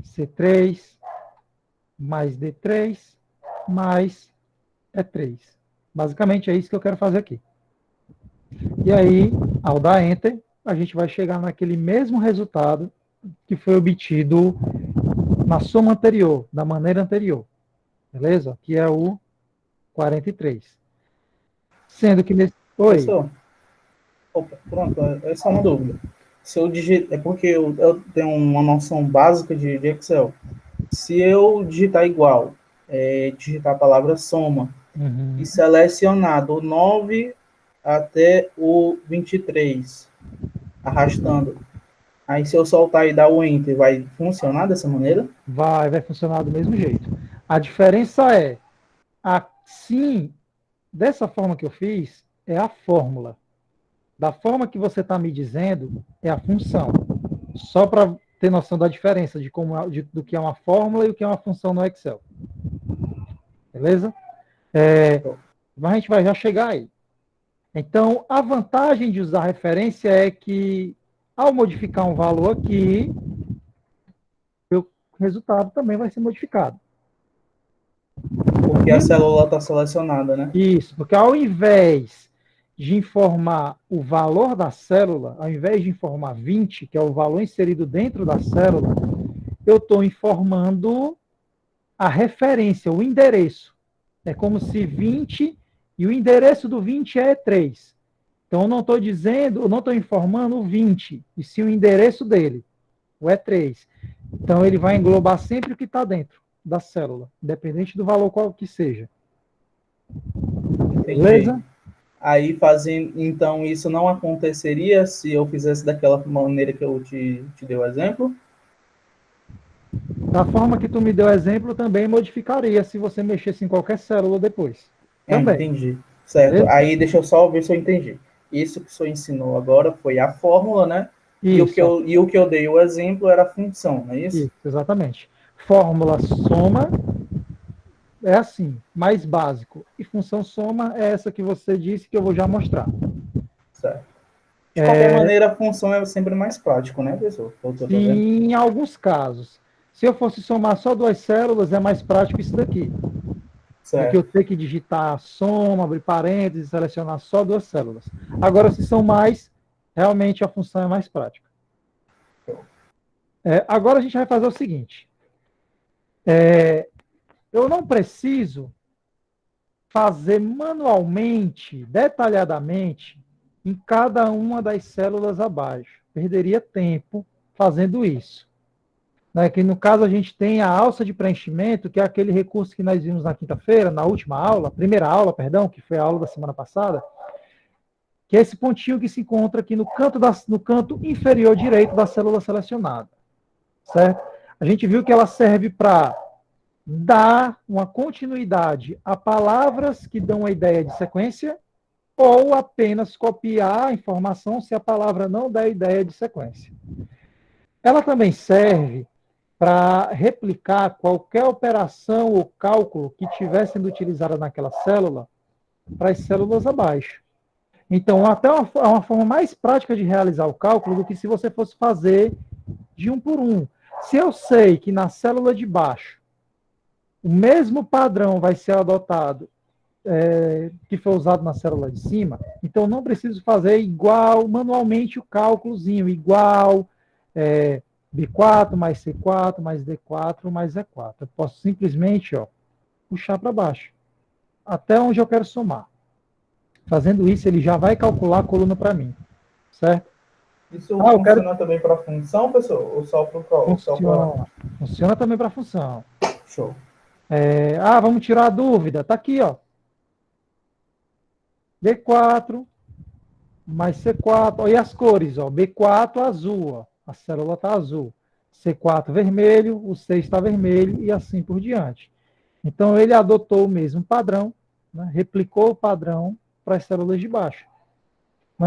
C3 mais D3 mais E3. Basicamente é isso que eu quero fazer aqui. E aí, ao dar Enter, a gente vai chegar naquele mesmo resultado que foi obtido na soma anterior, da maneira anterior. Beleza? Que é o 43. Sendo que nesse... Oi. Professor, pronto, é só uma dúvida. Se eu digitar, é porque eu tenho uma noção básica de Excel. Se eu digitar igual, digitar a palavra soma, e selecionar do 9 até o 23, arrastando, aí se eu soltar e dar o Enter, vai funcionar dessa maneira? Vai funcionar do mesmo jeito. A diferença é, assim, dessa forma que eu fiz, é a fórmula. Da forma que você está me dizendo, é a função. Só para ter noção da diferença do que é uma fórmula e o que é uma função no Excel. Beleza? Mas a gente vai já chegar aí. Então, a vantagem de usar referência é que, ao modificar um valor aqui, o resultado também vai ser modificado. Porque a célula está selecionada, né? Isso, porque ao invés de informar o valor da célula, ao invés de informar 20, que é o valor inserido dentro da célula, eu estou informando a referência, o endereço. É como se 20 e o endereço do 20 é 3. Então, eu não estou dizendo, eu não estou informando o 20, e sim o endereço dele, o E3. Então, ele vai englobar sempre o que está dentro da célula, independente do valor qual que seja. Entendi. Beleza? Aí, fazendo, então, isso não aconteceria se eu fizesse daquela maneira que eu te dei o exemplo? Da forma que tu me deu exemplo, também modificaria se você mexesse em qualquer célula depois. Também. Entendi. Certo. Beleza? Aí, deixa eu só ver se eu entendi. Isso que o senhor ensinou agora foi a fórmula, né? E o Isso, que eu dei o exemplo era a função, não é isso? isso, exatamente. Fórmula soma é assim, mais básico. E função soma é essa que você disse que eu vou já mostrar. Certo. De qualquer maneira, a função é sempre mais prático, né, pessoal? Sim, em alguns casos. Se eu fosse somar só duas células, é mais prático isso daqui. Do que eu Certo. ter que digitar soma, abrir parênteses, selecionar só duas células. Agora, se são mais, realmente a função é mais prática. Agora a gente vai fazer o seguinte. Eu não preciso fazer manualmente, detalhadamente, em cada uma das células abaixo. Perderia tempo fazendo isso. Né? Que no caso a gente tem a alça de preenchimento, que é aquele recurso que nós vimos na quinta-feira, na última aula, primeira aula, perdão, que foi a aula da semana passada, que é esse pontinho que se encontra aqui no canto inferior direito da célula selecionada. Certo? A gente viu que ela serve para dar uma continuidade a palavras que dão a ideia de sequência ou apenas copiar a informação se a palavra não dá a ideia de sequência. Ela também serve para replicar qualquer operação ou cálculo que estiver sendo utilizada naquela célula para as células abaixo. Então, até uma forma mais prática de realizar o cálculo do que se você fosse fazer de um por um. Se eu sei que na célula de baixo o mesmo padrão vai ser adotado que foi usado na célula de cima, então não preciso fazer igual, manualmente, o cálculozinho, igual B4 mais C4 mais D4 mais E4. Eu posso simplesmente puxar para baixo, até onde eu quero somar. Fazendo isso, ele já vai calcular a coluna para mim, certo? Isso funciona também para a função, pessoal? Ou só para o cálculo? Funciona também para a função. Show. Vamos tirar a dúvida. Está aqui, B4 mais C4. E as cores, B4 azul, a célula está azul. C4 vermelho, o C está vermelho e assim por diante. Então, ele adotou o mesmo padrão, né, replicou o padrão para as células de baixo.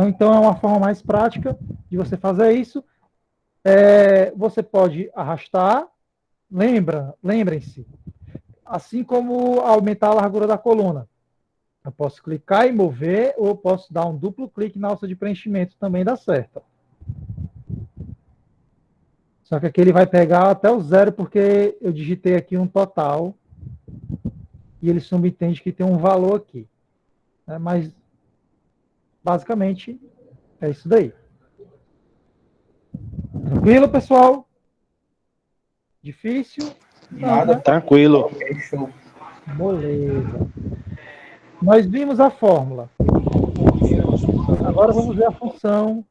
Então, é uma forma mais prática de você fazer isso. Você pode arrastar, lembrem-se, assim como aumentar a largura da coluna. Eu posso clicar e mover, ou eu posso dar um duplo clique na alça de preenchimento, também dá certo. Só que aqui ele vai pegar até o 0, porque eu digitei aqui um total, e ele subentende que tem um valor aqui. Mas, basicamente, é isso daí. Tranquilo, pessoal? Difícil? Nada. Né? Tranquilo. Show. Beleza. Nós vimos a fórmula. Agora vamos ver a função,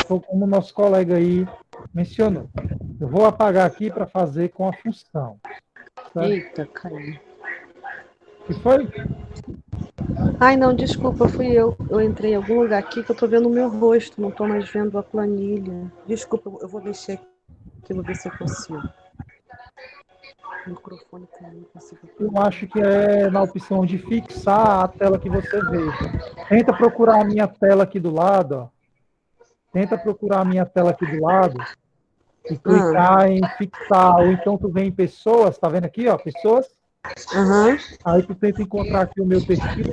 como o nosso colega aí mencionou. Eu vou apagar aqui para fazer com a função. Tá? Eita, caiu. O que foi? Ai, não, desculpa, fui eu. Eu entrei em algum lugar aqui que eu tô vendo o meu rosto, não tô mais vendo a planilha. Desculpa, eu vou mexer aqui, vou ver se eu consigo. O microfone também não consigo. Eu acho que é na opção de fixar a tela que você veja. Tenta procurar a minha tela aqui do lado, Tenta procurar a minha tela aqui do lado e clicar em fixar, ou então tu vem em pessoas, tá vendo aqui, pessoas? Uhum. Aí tu tenta encontrar aqui o meu perfil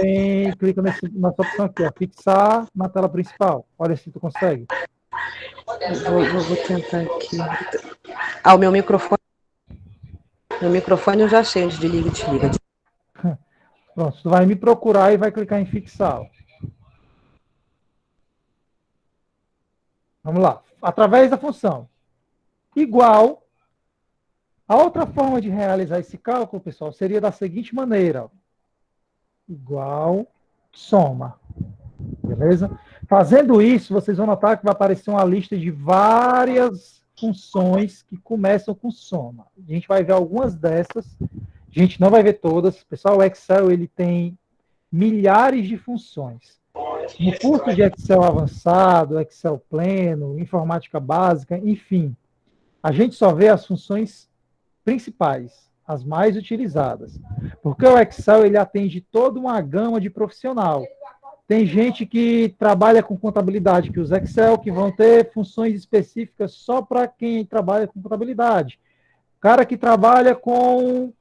e clica nessa opção aqui, fixar na tela principal. Olha se tu consegue. Vou tentar aqui. O meu microfone. Meu microfone eu já achei onde desliga e desliga. Pronto, tu vai me procurar e vai clicar em fixar. Vamos lá. Através da função igual, A outra forma de realizar esse cálculo, pessoal, seria da seguinte maneira. Ó. Igual soma. Beleza? Fazendo isso, vocês vão notar que vai aparecer uma lista de várias funções que começam com soma. A gente vai ver algumas dessas. A gente não vai ver todas. Pessoal, o Excel ele tem milhares de funções. No curso de Excel avançado, Excel pleno, informática básica, enfim, a gente só vê as funções principais, as mais utilizadas. Porque o Excel ele atende toda uma gama de profissional. Tem gente que trabalha com contabilidade, que usa Excel, que vão ter funções específicas só para quem trabalha com contabilidade. Cara que trabalha com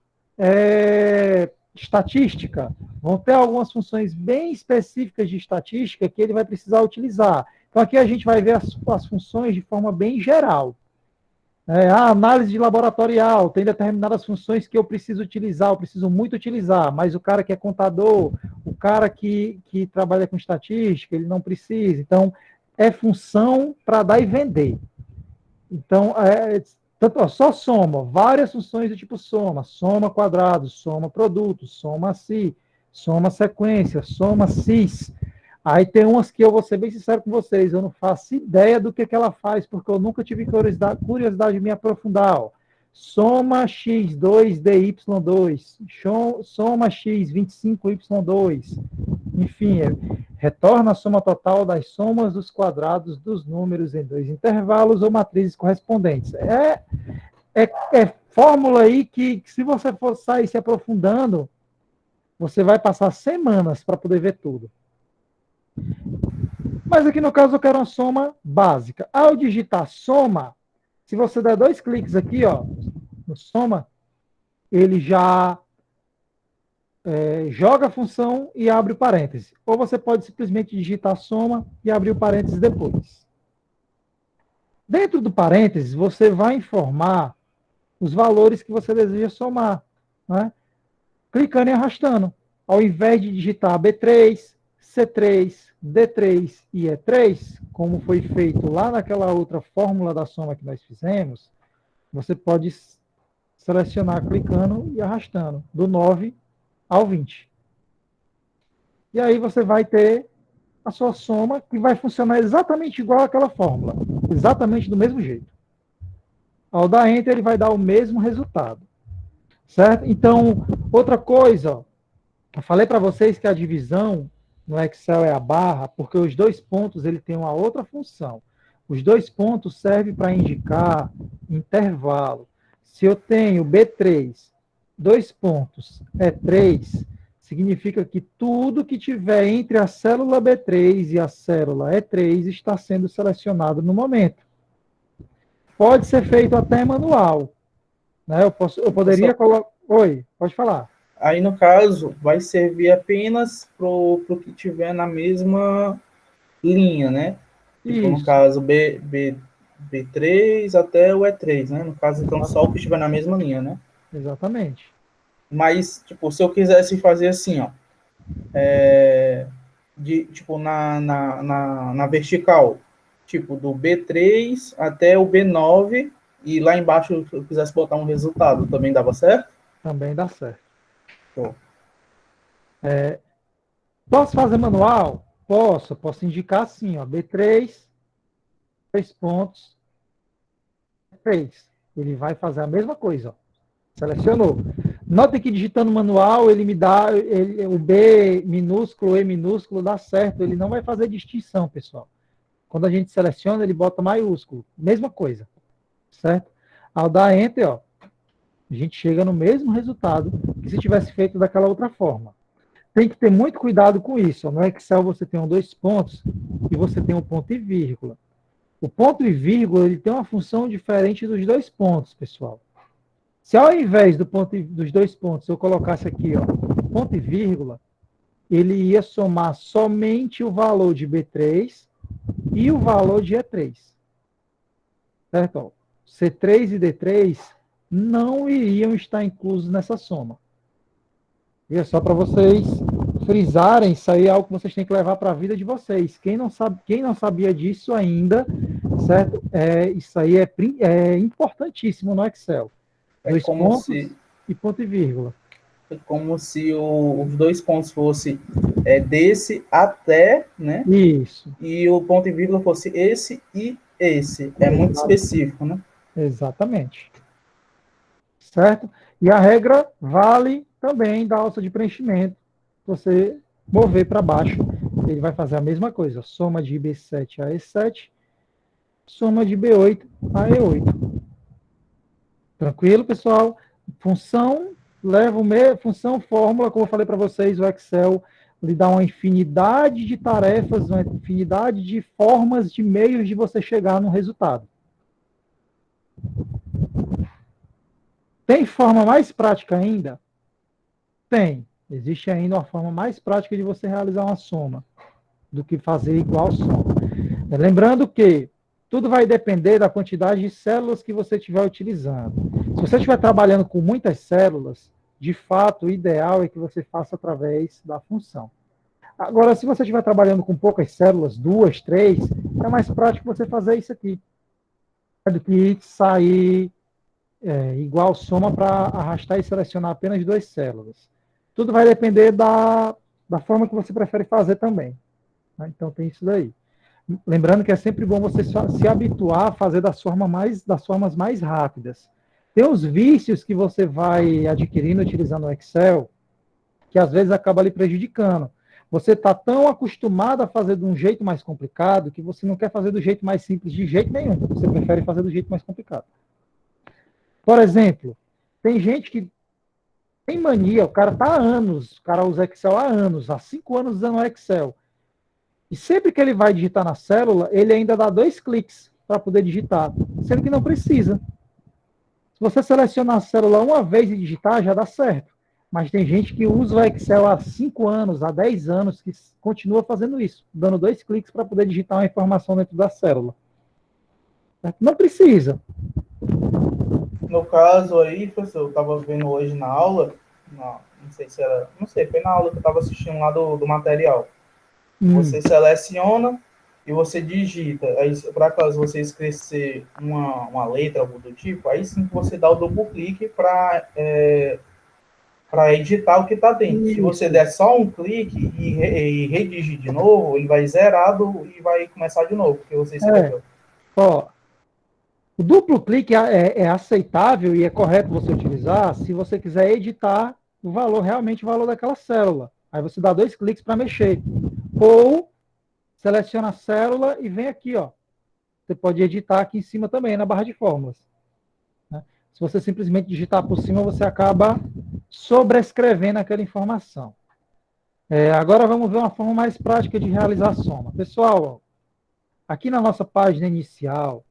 estatística, vão ter algumas funções bem específicas de estatística que ele vai precisar utilizar. Então, aqui a gente vai ver as funções de forma bem geral. A análise laboratorial, tem determinadas funções que eu preciso utilizar, eu preciso muito utilizar, mas o cara que é contador, o cara que trabalha com estatística, ele não precisa. Então, é função para dar e vender. Então, só soma, várias funções do tipo soma, soma quadrado, soma produto, soma si, soma sequência, soma cis. Aí tem umas que eu vou ser bem sincero com vocês, eu não faço ideia do que ela faz, porque eu nunca tive curiosidade de me aprofundar. Ó. Soma x2 dy2, soma x25y2, enfim, retorna a soma total das somas dos quadrados dos números em dois intervalos ou matrizes correspondentes. É fórmula aí que se você for sair se aprofundando, você vai passar semanas para poder ver tudo. Mas aqui no caso eu quero uma soma básica. Ao digitar soma, se você der 2 cliques aqui, ó, no soma, ele já joga a função e abre o parêntese. Ou você pode simplesmente digitar soma e abrir o parêntese depois. Dentro do parênteses, você vai informar os valores que você deseja somar, né? Clicando e arrastando. Ao invés de digitar B3, C3, D3 e E3, como foi feito lá naquela outra fórmula da soma que nós fizemos, você pode selecionar clicando e arrastando, do 9 ao 20. E aí você vai ter a sua soma, que vai funcionar exatamente igual àquela fórmula, exatamente do mesmo jeito. Ao dar Enter, ele vai dar o mesmo resultado. Certo? Então, outra coisa, ó, eu falei para vocês que a divisão no Excel é a barra, porque os 2 pontos ele tem uma outra função. Os 2 pontos servem para indicar intervalo. Se eu tenho B3, 2 pontos é 3, significa que tudo que tiver entre a célula B3 e a célula E3 está sendo selecionado no momento. Pode ser feito até manual. Né? Eu poderia colocar... Oi, pode falar. Aí, no caso, vai servir apenas para o que tiver na mesma linha, né? Tipo, no caso, B3 até o E3, né? No caso, então, só o que estiver na mesma linha, né? Exatamente. Mas, tipo, se eu quisesse fazer assim, ó, tipo, na vertical, tipo, do B3 até o B9, e lá embaixo, se eu quisesse botar um resultado, também dava certo? Também dá certo. Bom. Posso fazer manual? Posso indicar assim, ó, B3, 3 pontos, 3. Ele vai fazer a mesma coisa, ó. Selecionou. Notem que digitando manual, ele me dá, o B minúsculo, E minúsculo, dá certo. Ele não vai fazer distinção, pessoal. Quando a gente seleciona, ele bota maiúsculo. Mesma coisa. Certo? Ao dar Enter, ó, a gente chega no mesmo resultado que se tivesse feito daquela outra forma. Tem que ter muito cuidado com isso. Ó. No Excel você tem 2 pontos e você tem um ponto e vírgula. O ponto e vírgula ele tem uma função diferente dos 2 pontos, pessoal. Se ao invés dos 2 pontos eu colocasse aqui, ó, ponto e vírgula, ele ia somar somente o valor de B3 e o valor de E3. Certo? Ó, C3 e D3 não iriam estar inclusos nessa soma. E é só para vocês frisarem, isso aí é algo que vocês têm que levar para a vida de vocês. Quem não sabia disso ainda, certo? Isso aí é importantíssimo no Excel. Dois como pontos se, e ponto e vírgula. é como se os dois pontos fossem desse até, né? Isso. E o ponto e vírgula fosse esse e esse. É muito específico, né? Exatamente. Certo? E a regra vale também da alça de preenchimento. Você mover para baixo, ele vai fazer a mesma coisa. Soma de B7 a E7, soma de B8 a E8. Tranquilo, pessoal? Função leva função, fórmula, como eu falei para vocês, o Excel lhe dá uma infinidade de tarefas, uma infinidade de formas, de meios de você chegar no resultado. Tem forma mais prática ainda? Tem. Existe ainda uma forma mais prática de você realizar uma soma do que fazer igual soma. Lembrando que tudo vai depender da quantidade de células que você estiver utilizando. Se você estiver trabalhando com muitas células, de fato, o ideal é que você faça através da função. Agora, se você estiver trabalhando com poucas células, 2, 3, é mais prático você fazer isso aqui. Do que sair igual soma para arrastar e selecionar apenas 2 células. Tudo vai depender da forma que você prefere fazer também. Né? Então, tem isso daí. Lembrando que é sempre bom você se habituar a fazer das formas mais rápidas. Tem os vícios que você vai adquirindo utilizando o Excel, que às vezes acaba lhe prejudicando. Você está tão acostumado a fazer de um jeito mais complicado que você não quer fazer do jeito mais simples de jeito nenhum. Você prefere fazer do jeito mais complicado. Por exemplo, tem gente que tem mania, o cara está há anos, o cara usa Excel há anos, há 5 anos usando o Excel. E sempre que ele vai digitar na célula, ele ainda dá 2 cliques para poder digitar, sendo que não precisa. Se você selecionar a célula uma vez e digitar, já dá certo. Mas tem gente que usa o Excel há 5 anos, há 10 anos, que continua fazendo isso, dando 2 cliques para poder digitar uma informação dentro da célula. Não precisa. No caso aí, professor, eu estava vendo hoje na aula, não sei se era, não sei, foi na aula que eu estava assistindo lá do material. Você seleciona e você digita. Aí, por acaso você esquecer uma letra, algo do tipo, aí sim você dá o duplo clique para editar o que está dentro. Isso. Se você der só um clique e redigir de novo, ele vai zerado e vai começar de novo, porque você escreveu. Ó, o duplo clique é aceitável e é correto você utilizar se você quiser editar o valor, realmente o valor daquela célula. Aí você dá 2 cliques para mexer. Ou seleciona a célula e vem aqui, ó. Você pode editar aqui em cima também, na barra de fórmulas. Né? Se você simplesmente digitar por cima, você acaba sobrescrevendo aquela informação. Agora vamos ver uma forma mais prática de realizar a soma. Pessoal, ó, aqui na nossa página inicial,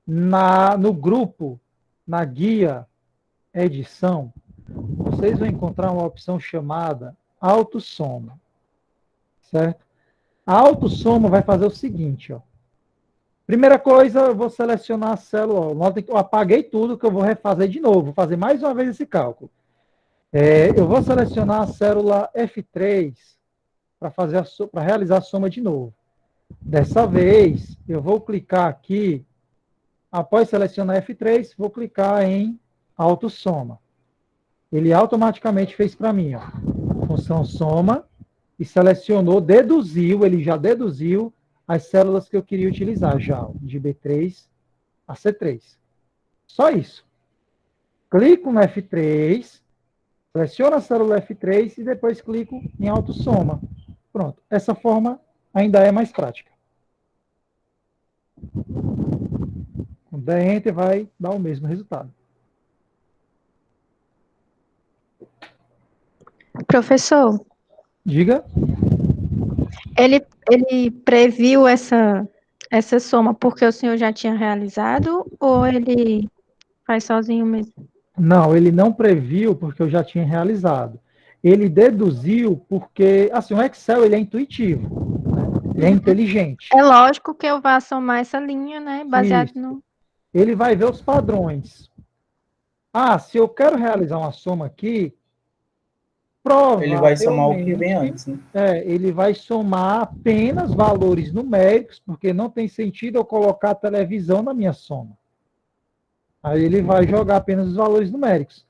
no grupo, na guia edição, vocês vão encontrar uma opção chamada autossoma. Certo? A autossoma vai fazer o seguinte, ó. Primeira coisa, eu vou selecionar a célula. Nota que eu apaguei tudo, que eu vou refazer de novo. Vou fazer mais uma vez esse cálculo. Eu vou selecionar a célula F3 para realizar a soma de novo. Dessa vez, eu vou clicar aqui. Após selecionar F3, vou clicar em autossoma. Ele automaticamente fez para mim, ó. Função soma. E selecionou, deduziu, ele já deduziu as células que eu queria utilizar já, de B3 a C3. Só isso. Clico no F3, seleciono a célula F3 e depois clico em autossoma. Pronto. Essa forma ainda é mais prática. Quando der Enter, vai dar o mesmo resultado. Professor, Diga. Ele previu essa soma porque o senhor já tinha realizado ou ele faz sozinho mesmo? Não, ele não previu porque eu já tinha realizado. Ele deduziu porque, assim, o Excel ele é intuitivo, né? Ele é inteligente. É lógico que eu vá somar essa linha, né, baseado Isso. no... Ele vai ver os padrões. Ah, se eu quero realizar uma soma aqui, Ele vai somar o que vem antes, né? Ele vai somar apenas valores numéricos, porque não tem sentido eu colocar a televisão na minha soma. Aí ele vai jogar apenas os valores numéricos.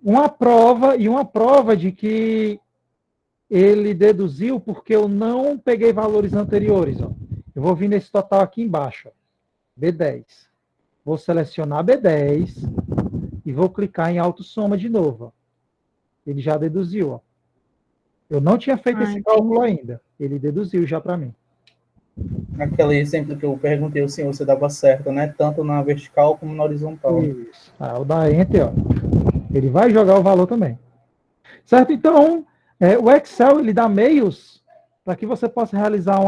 Uma prova de que ele deduziu porque eu não peguei valores anteriores. Ó. Eu vou vir nesse total aqui embaixo, ó, B10. Vou selecionar B10 e vou clicar em autossoma de novo. Ó. Ele já deduziu. Ó. Eu não tinha feito esse cálculo ainda. Ele deduziu já para mim. Aquele exemplo que eu perguntei ao senhor se dava certo, né? Tanto na vertical como na horizontal. Isso. O da Enter, ó, ele vai jogar o valor também. Certo? Então, o Excel, ele dá meios para que você possa realizar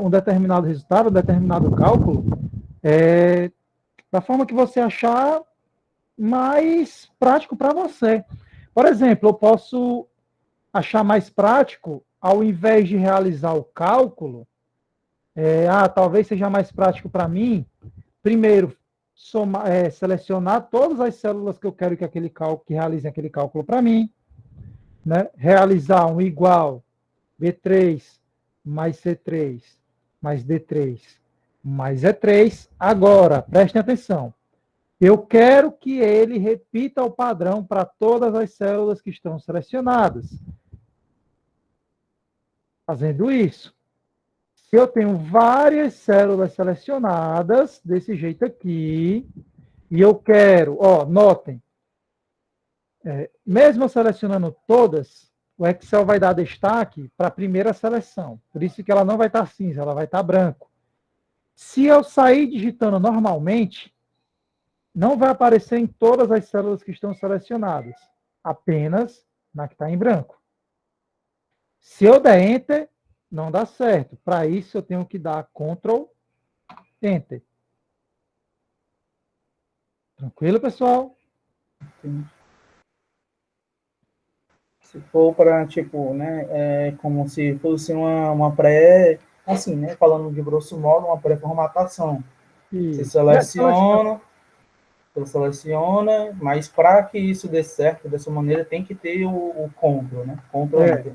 um determinado resultado, um determinado cálculo, da forma que você achar mais prático para você. Por exemplo, eu posso achar mais prático, ao invés de realizar o cálculo, talvez seja mais prático para mim, primeiro, selecionar todas as células que eu quero que realizem aquele cálculo para mim, né? Realizar um igual B3 mais C3 mais D3 mais E3. Agora, prestem atenção. Eu quero que ele repita o padrão para todas as células que estão selecionadas. Fazendo isso, se eu tenho várias células selecionadas, desse jeito aqui, e eu quero, notem, mesmo selecionando todas, o Excel vai dar destaque para a primeira seleção. Por isso que ela não vai estar cinza, ela vai estar branco. Se eu sair digitando normalmente, não vai aparecer em todas as células que estão selecionadas, apenas na que está em branco. Se eu der Enter, não dá certo. Para isso, eu tenho que dar Ctrl, Enter. Tranquilo, pessoal? Sim. Se for para, tipo, né, como se fosse uma pré, assim, né, falando de grosso modo, uma pré-formatação. Você seleciona, mas para que isso dê certo dessa maneira, tem que ter o Ctrl, né? Ctrl Enter.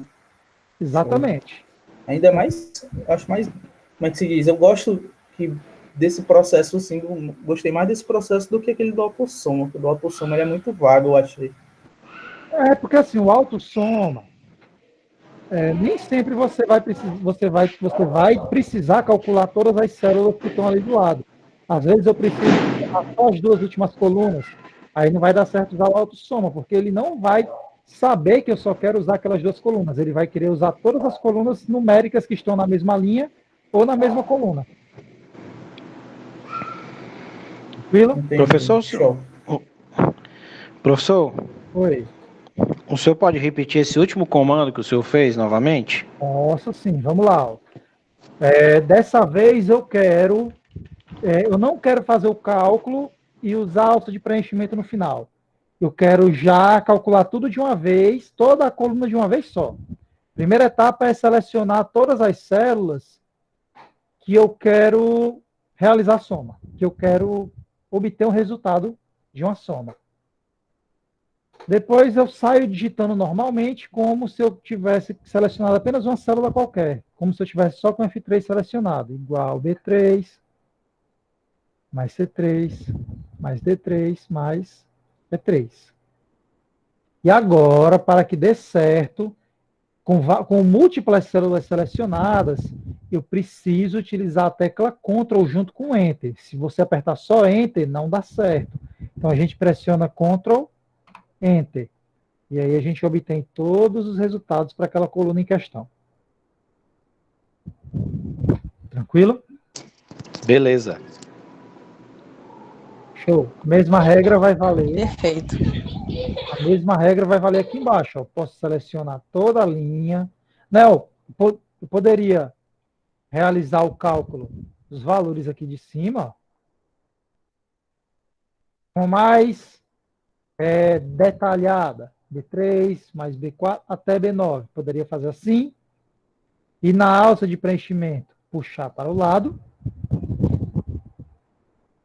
Exatamente. Ainda mais, acho mais, como é que se diz? Eu gosto desse processo, assim, gostei mais desse processo do que aquele do autossoma, porque o do autossoma ele é muito vago, eu achei. Porque assim, o autossoma, nem sempre você vai precisar calcular todas as células que estão ali do lado. Às vezes eu preciso só as duas últimas colunas. Aí não vai dar certo usar o autossoma, porque ele não vai saber que eu só quero usar aquelas duas colunas. Ele vai querer usar todas as colunas numéricas que estão na mesma linha ou na mesma coluna. Tranquilo? Professor, Oi. o senhor pode repetir esse último comando que o senhor fez novamente? Posso sim, vamos lá. Dessa vez eu não quero fazer o cálculo e usar a alça de preenchimento no final. Eu quero já calcular tudo de uma vez, toda a coluna de uma vez só. Primeira etapa é selecionar todas as células que eu quero realizar a soma, que eu quero obter um resultado de uma soma. Depois eu saio digitando normalmente, como se eu tivesse selecionado apenas uma célula qualquer, como se eu tivesse só com F3 selecionado, igual B3, mais C3, mais D3, mais E3. E agora, para que dê certo, com múltiplas células selecionadas, eu preciso utilizar a tecla Ctrl junto com Enter. Se você apertar só Enter, não dá certo. Então, a gente pressiona Ctrl, Enter. E aí a gente obtém todos os resultados para aquela coluna em questão. Tranquilo? Beleza. Show. Mesma regra vai valer. Perfeito. A mesma regra vai valer aqui embaixo. Ó. Posso selecionar toda a linha. Não, eu poderia realizar o cálculo dos valores aqui de cima, ó, com mais detalhada. B3 mais B4 até B9. Poderia fazer assim. E na alça de preenchimento, puxar para o lado.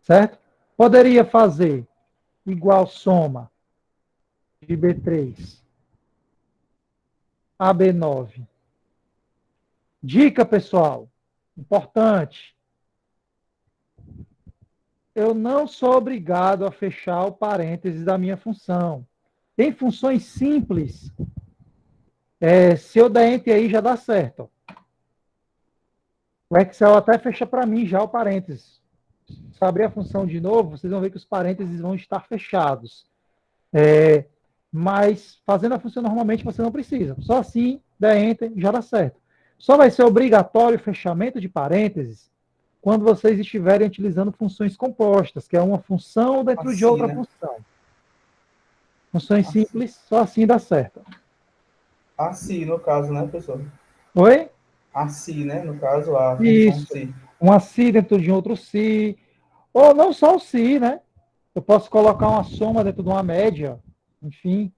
Certo? Poderia fazer igual soma de B3 a B9. Dica, pessoal, importante. eu não sou obrigado a fechar o parênteses da minha função. Tem funções simples. Se eu der enter aí, já dá certo. O Excel até fecha para mim já o parênteses. Se eu abrir a função de novo, vocês vão ver que os parênteses vão estar fechados. Mas fazendo a função normalmente você não precisa. Só assim, der enter, já dá certo. Só vai ser obrigatório o fechamento de parênteses quando vocês estiverem utilizando funções compostas, que é uma função dentro assim, de outra né? função. Funções simples, só assim dá certo. Assim, no caso, né, professor? Oi? Assim, né? No caso, a função Isso. si. Um se dentro de outro se. Ou não só o se, né? Eu posso colocar uma soma dentro de uma média. Enfim.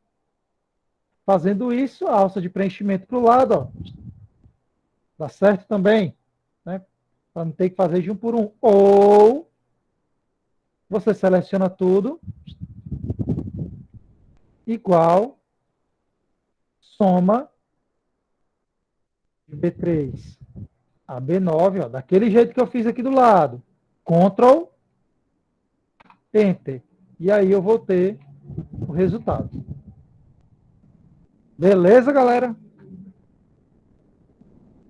Fazendo isso, a alça de preenchimento para o lado, ó. Dá certo também, né? Para não ter que fazer de um por um. Ou você seleciona tudo igual soma de B3 a B9, ó, daquele jeito que eu fiz aqui do lado. Ctrl, Enter. E aí eu vou ter o resultado. Beleza, galera?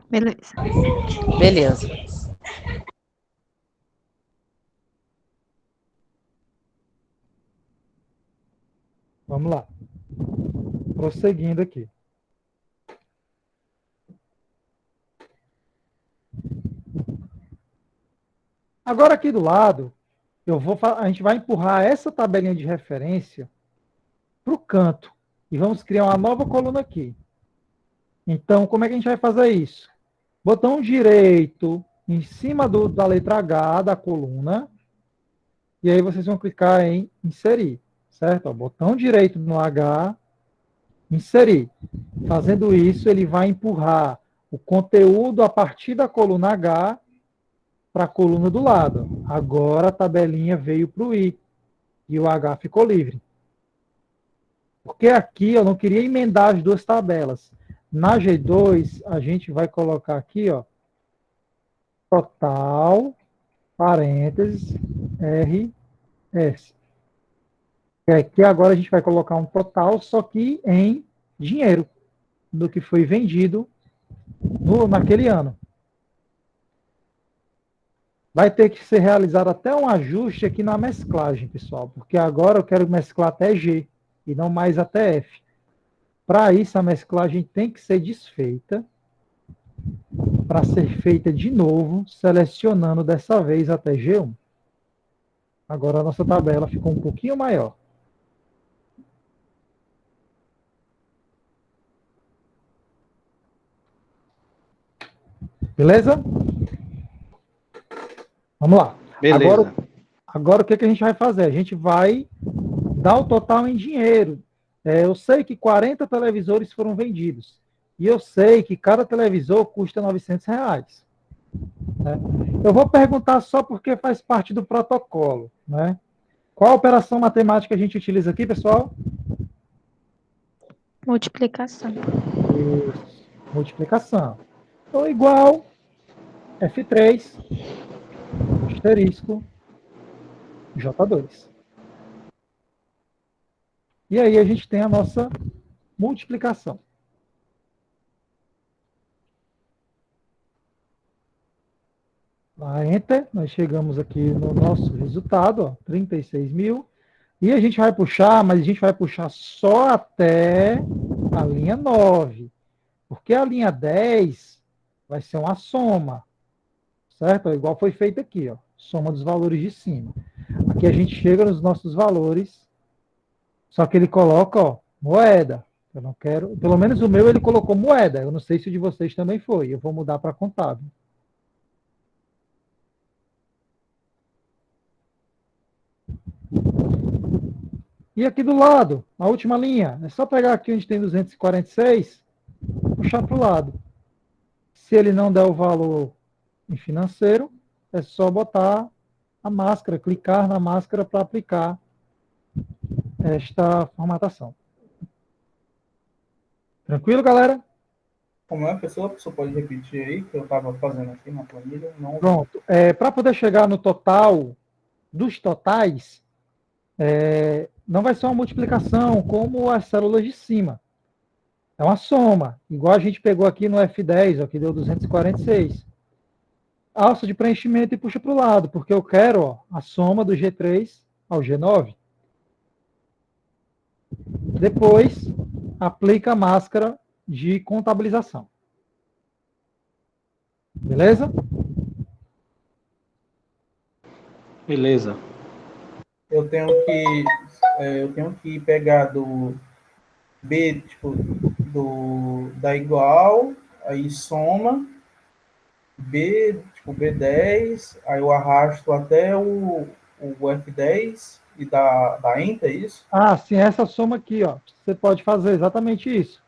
Beleza. Beleza. Vamos lá. Prosseguindo aqui. Agora aqui do lado, a gente vai empurrar essa tabelinha de referência para o canto. E vamos criar uma nova coluna aqui. Então, como é que a gente vai fazer isso? Botão direito em cima da letra H da coluna. E aí vocês vão clicar em inserir. Certo? Botão direito no H, inserir. Fazendo isso, ele vai empurrar o conteúdo a partir da coluna H para a coluna do lado. Agora a tabelinha veio para o I e o H ficou livre. Porque aqui eu não queria emendar as duas tabelas. Na G2, a gente vai colocar aqui, ó, total, parênteses, RS. E aqui agora a gente vai colocar um total, só que em dinheiro, do que foi vendido naquele ano. Vai ter que ser realizado até um ajuste aqui na mesclagem, pessoal, porque agora eu quero mesclar até G e não mais até F. Para isso, a mesclagem tem que ser desfeita, para ser feita de novo, selecionando dessa vez até G1. Agora a nossa tabela ficou um pouquinho maior. Beleza? Vamos lá. Beleza. Agora o que a gente vai fazer? A gente vai dar o total em dinheiro. Eu sei que 40 televisores foram vendidos. E eu sei que cada televisor custa R$900. Né? Eu vou perguntar só porque faz parte do protocolo. Né? Qual operação matemática a gente utiliza aqui, pessoal? Multiplicação. Isso. Multiplicação. Então, igual F3, asterisco, J2. E aí a gente tem a nossa multiplicação. Lá, Enter, nós chegamos aqui no nosso resultado, ó, 36 mil. E a gente vai puxar, mas a gente vai puxar só até a linha 9. Porque a linha 10 vai ser uma soma. Certo? Igual foi feito aqui, ó. Soma dos valores de cima. Aqui a gente chega nos nossos valores, só que ele coloca, ó, moeda. Eu não quero, pelo menos o meu ele colocou moeda. Eu não sei se o de vocês também foi. Eu vou mudar para contábil. E aqui do lado, a última linha, é só pegar aqui onde tem 246, puxar para o lado. Se ele não der o valor em financeiro, é só botar a máscara, clicar na máscara para aplicar esta formatação. Tranquilo, galera? Como é a pessoa pode repetir aí, que eu estava fazendo aqui na planilha? Não... Pronto. Para poder chegar no total dos totais, não vai ser uma multiplicação como as células de cima. É uma soma, igual a gente pegou aqui no F10, ó, que deu 246. Alça de preenchimento e puxa para o lado, porque eu quero, ó, a soma do G3 ao G9. Depois, aplica a máscara de contabilização. Beleza? Beleza. Eu tenho que pegar do B, tipo, da igual, aí soma, B, tipo, B10, aí eu arrasto até o F10 e dá Enter, é isso? Ah, sim, essa soma aqui, ó. Você pode fazer exatamente isso.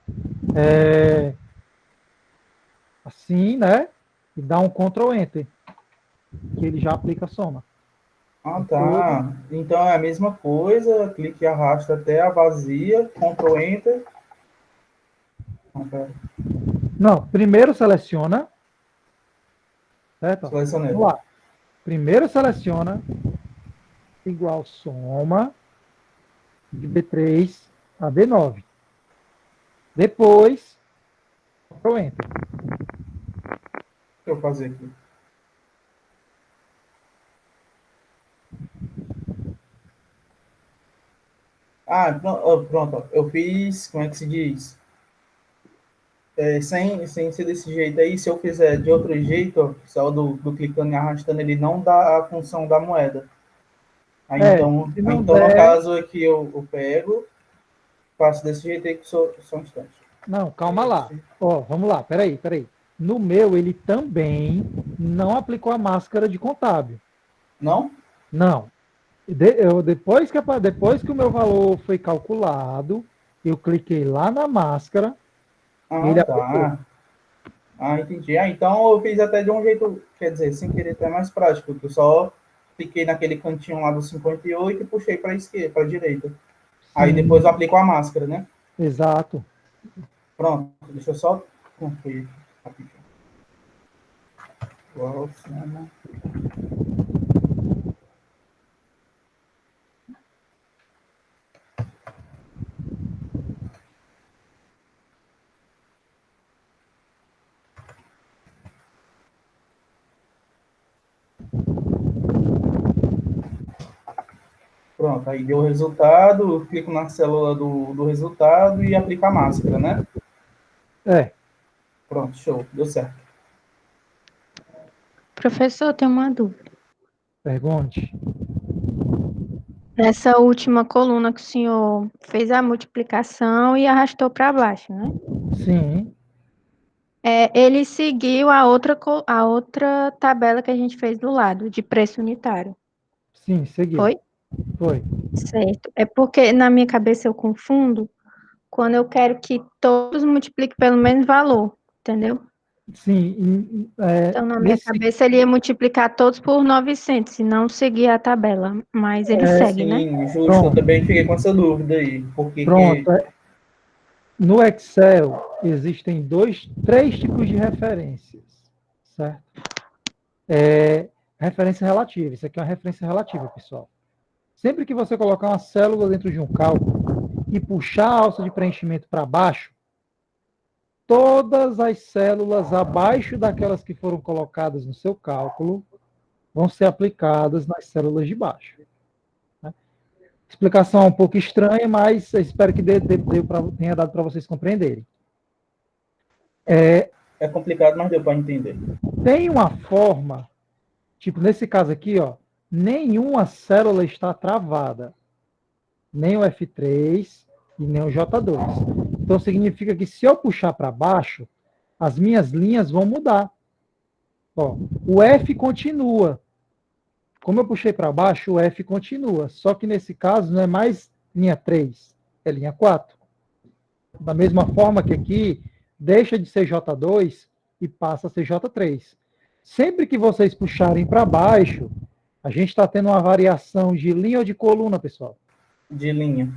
Assim, né? E dá um Ctrl Enter, que ele já aplica a soma. Ah, tá. Então é a mesma coisa, clique e arrasta até a vazia, Ctrl Enter. Não, primeiro seleciona. Certo? Selecionei. Vamos lá. Primeiro seleciona igual soma de B3 a B9. Depois, Ctrl Enter. Deixa eu fazer aqui. Ah, pronto. Eu fiz, como é que se diz? Sem ser desse jeito aí, se eu fizer de outro jeito, ó, só do clicando e arrastando, ele não dá a função da moeda. Aí, então no caso aqui eu pego, faço desse jeito aí que só um instante. Não, calma lá. Ó, vamos lá, peraí. No meu, ele também não aplicou a máscara de contábil. Não? Não. Depois que o meu valor foi calculado, eu cliquei lá na máscara. Ah, tá. Ah, entendi. Ah, então eu fiz até de um jeito, quer dizer, sem querer, até mais prático, que eu só cliquei naquele cantinho lá do 58 e puxei para a esquerda, para a direita. Aí depois eu aplico a máscara, né? Exato. Pronto, deixa eu só conferir aqui. Igual, soma. Pronto, aí deu o resultado, eu clico na célula do resultado e aplico a máscara, né? Pronto, show, deu certo. Professor, eu tenho uma dúvida. Pergunte. Nessa última coluna que o senhor fez a multiplicação e arrastou para baixo, né? Sim. Ele seguiu a outra tabela que a gente fez do lado, de preço unitário. Sim, seguiu. Foi? Foi. Certo. É porque na minha cabeça eu confundo quando eu quero que todos multipliquem pelo mesmo valor, entendeu? Sim. Então, na minha cabeça, ele ia multiplicar todos por 900 e não seguir a tabela, mas ele segue, sim, né? Justo, Pronto. Eu também fiquei com essa dúvida aí. Porque Pronto. No Excel, existem três tipos de referências, certo? Referência relativa. Isso aqui é uma referência relativa, pessoal. Sempre que você colocar uma célula dentro de um cálculo e puxar a alça de preenchimento para baixo, todas as células abaixo daquelas que foram colocadas no seu cálculo vão ser aplicadas nas células de baixo. Explicação um pouco estranha, mas espero que tenha dado para vocês compreenderem. É complicado, mas deu para entender. Tem uma forma, tipo nesse caso aqui, ó, nenhuma célula está travada. Nem o F3 e nem o J2. Então significa que se eu puxar para baixo, as minhas linhas vão mudar. Ó, o F continua. Como eu puxei para baixo, o F continua. Só que nesse caso não é mais linha 3, é linha 4. Da mesma forma que aqui, deixa de ser J2 e passa a ser J3. Sempre que vocês puxarem para baixo, a gente está tendo uma variação de linha ou de coluna, pessoal? De linha.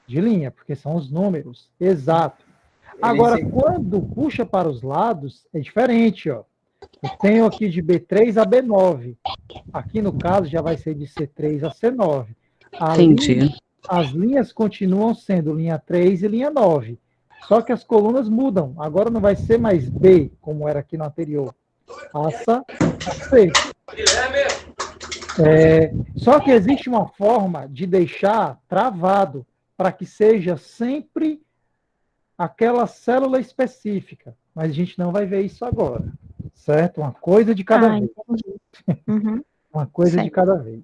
De linha, porque são os números. Exato. Agora, quando puxa para os lados, é diferente, ó. Eu tenho aqui de B3 a B9. Aqui, no caso, já vai ser de C3 a C9. Entendi. As linhas continuam sendo linha 3 e linha 9. Só que as colunas mudam. Agora não vai ser mais B, como era aqui no anterior. Passa a C. Só que existe uma forma de deixar travado para que seja sempre aquela célula específica. Mas a gente não vai ver isso agora. Certo? Uma coisa de cada vez. Uhum. Uma coisa Certo. de cada vez.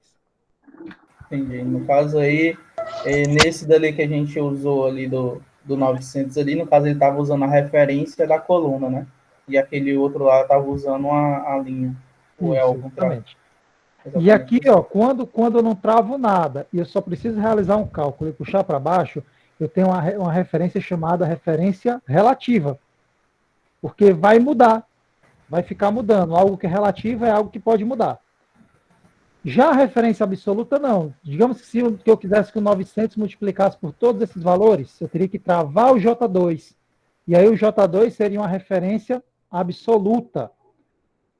Entendi. No caso aí, nesse dali que a gente usou ali do 900 ali, no caso ele estava usando a referência da coluna, né? E aquele outro lá estava usando a linha. Ou é ao contrário? E aqui, ó, quando eu não travo nada e eu só preciso realizar um cálculo e puxar para baixo, eu tenho uma referência chamada referência relativa. Porque vai mudar. Vai ficar mudando. Algo que é relativo é algo que pode mudar. Já a referência absoluta, não. Digamos que se eu quisesse que o 900 multiplicasse por todos esses valores, eu teria que travar o J2. E aí o J2 seria uma referência absoluta.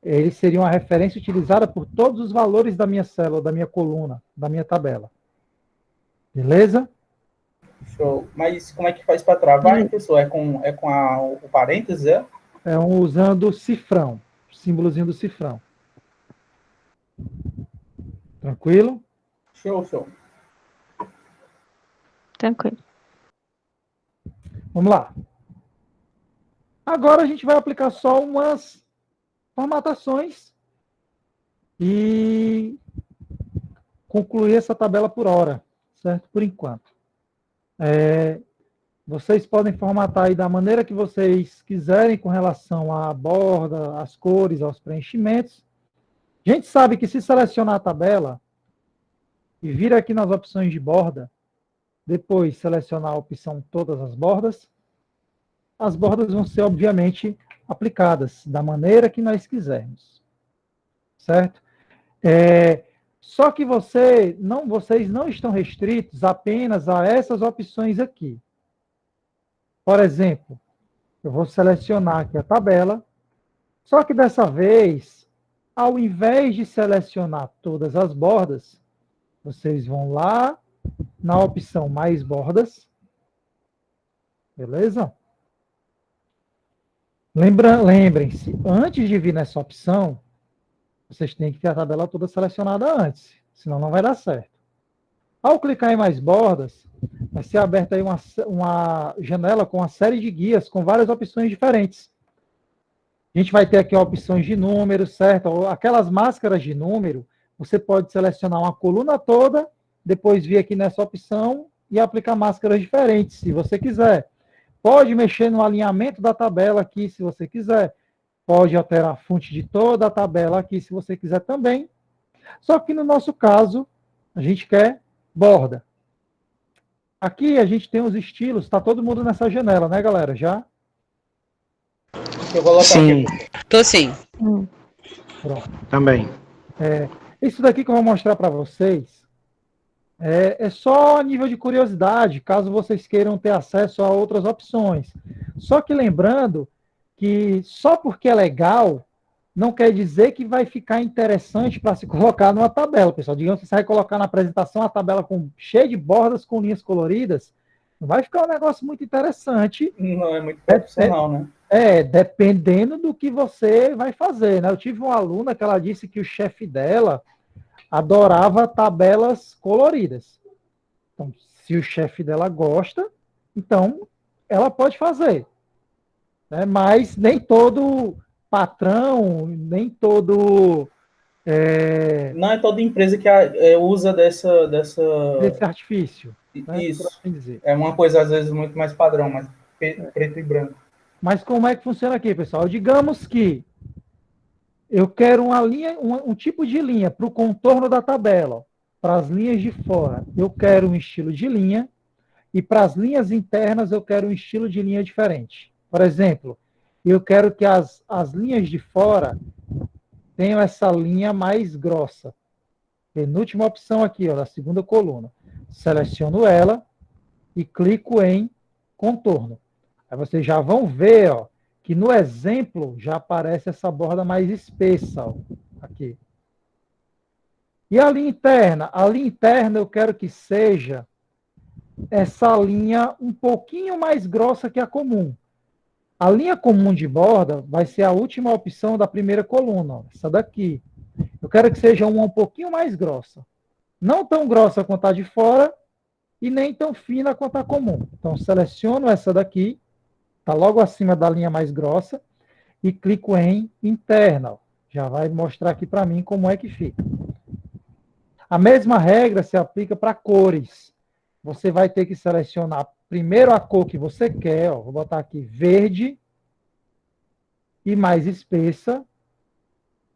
Ele seria uma referência utilizada por todos os valores da minha célula, da minha coluna, da minha tabela. Beleza? Show. Mas como é que faz para travar, hein, pessoal? É com o parênteses, é? Usando o cifrão. O símbolozinho do cifrão. Tranquilo? Show. Tranquilo. Vamos lá. Agora a gente vai aplicar só umas formatações e concluir essa tabela por hora, certo? Por enquanto. Vocês podem formatar aí da maneira que vocês quiserem com relação à borda, às cores, aos preenchimentos. A gente sabe que se selecionar a tabela e vir aqui nas opções de borda, depois selecionar a opção todas as bordas vão ser, obviamente, aplicadas da maneira que nós quisermos. Certo? Só que vocês não estão restritos apenas a essas opções aqui. Por exemplo, eu vou selecionar aqui a tabela, só que dessa vez, ao invés de selecionar todas as bordas, vocês vão lá na opção mais bordas. Beleza? Lembrem-se, antes de vir nessa opção, vocês têm que ter a tabela toda selecionada antes, senão não vai dar certo. Ao clicar em mais bordas, vai ser aberta aí uma janela com uma série de guias com várias opções diferentes. A gente vai ter aqui opções de número, certo? Aquelas máscaras de número, você pode selecionar uma coluna toda, depois vir aqui nessa opção e aplicar máscaras diferentes, se você quiser. Pode mexer no alinhamento da tabela aqui, se você quiser. Pode alterar a fonte de toda a tabela aqui, se você quiser também. Só que no nosso caso, a gente quer borda. Aqui a gente tem os estilos, está todo mundo nessa janela, né, galera? Já? Eu vou sim. Tô sim. Pronto. Também. Isso daqui que eu vou mostrar para vocês é só a nível de curiosidade, caso vocês queiram ter acesso a outras opções. Só que lembrando que só porque é legal, não quer dizer que vai ficar interessante para se colocar numa tabela, pessoal. Digamos que você vai colocar na apresentação a tabela cheia de bordas com linhas coloridas, não vai ficar um negócio muito interessante. Não é muito profissional, né? Dependendo do que você vai fazer, né? Eu tive uma aluna que ela disse que o chefe dela adorava tabelas coloridas. Então, se o chefe dela gosta, então ela pode fazer. Né? Mas nem todo patrão, nem todo... Não é toda empresa que usa desse artifício. Né? Isso. Assim dizer. É uma coisa, às vezes, muito mais padrão, mais preto e branco. Mas como é que funciona aqui, pessoal? Digamos que eu quero uma linha, um tipo de linha para o contorno da tabela. Para as linhas de fora, eu quero um estilo de linha. E para as linhas internas, eu quero um estilo de linha diferente. Por exemplo, eu quero que as linhas de fora tenham essa linha mais grossa. Penúltima opção aqui, ó, da segunda coluna. Seleciono ela e clico em contorno. Aí vocês já vão ver, ó, que no exemplo já aparece essa borda mais espessa, ó, aqui. E a linha interna? A linha interna eu quero que seja essa linha um pouquinho mais grossa que a comum. A linha comum de borda vai ser a última opção da primeira coluna, ó, essa daqui. Eu quero que seja uma um pouquinho mais grossa. Não tão grossa quanto a de fora e nem tão fina quanto a comum. Então, seleciono essa daqui, está logo acima da linha mais grossa, e clico em interna. Ó. Já vai mostrar aqui para mim como é que fica. A mesma regra se aplica para cores. Você vai ter que selecionar primeiro a cor que você quer. Ó. Vou botar aqui verde e mais espessa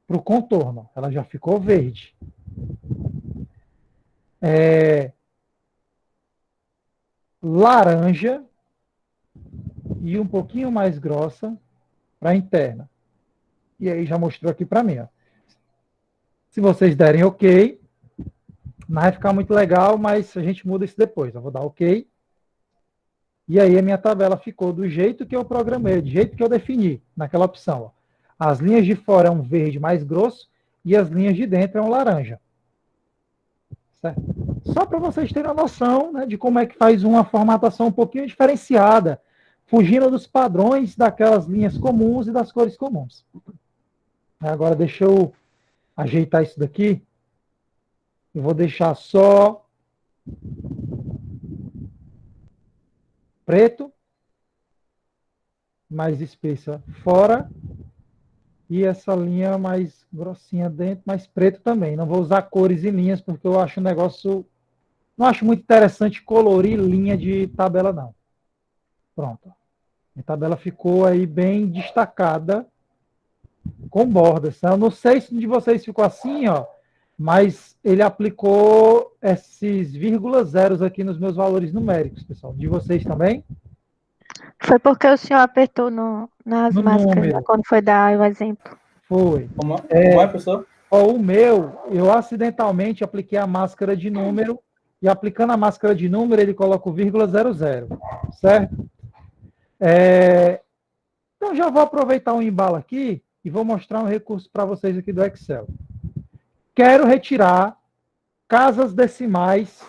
para o contorno. Ela já ficou verde. Laranja e um pouquinho mais grossa para a interna. E aí já mostrou aqui para mim. Ó. Se vocês derem OK, não vai ficar muito legal, mas a gente muda isso depois. Eu vou dar OK. E aí a minha tabela ficou do jeito que eu programei, do jeito que eu defini naquela opção. Ó. As linhas de fora é um verde mais grosso e as linhas de dentro é um laranja. Certo? Só para vocês terem a noção, né, de como é que faz uma formatação um pouquinho diferenciada, fugindo dos padrões daquelas linhas comuns e das cores comuns. Agora deixa eu ajeitar isso daqui. Eu vou deixar só preto, mais espessa fora, e essa linha mais grossinha dentro, mais preto também. Não vou usar cores e linhas, porque eu acho um negócio... Não acho muito interessante colorir linha de tabela, não. Pronto. A tabela ficou aí bem destacada, com bordas. Eu não sei se de vocês ficou assim, ó, mas ele aplicou esses vírgula zeros aqui nos meus valores numéricos, pessoal. De vocês também? Foi porque o senhor apertou nas No máscaras, número. né, quando foi dar o exemplo. Foi. Como é, professor? Ó, o meu, eu acidentalmente apliquei a máscara de número, e aplicando a máscara de número, ele coloca o vírgula 00, certo? Então, já vou aproveitar o embalo aqui e vou mostrar um recurso para vocês aqui do Excel. Quero retirar casas decimais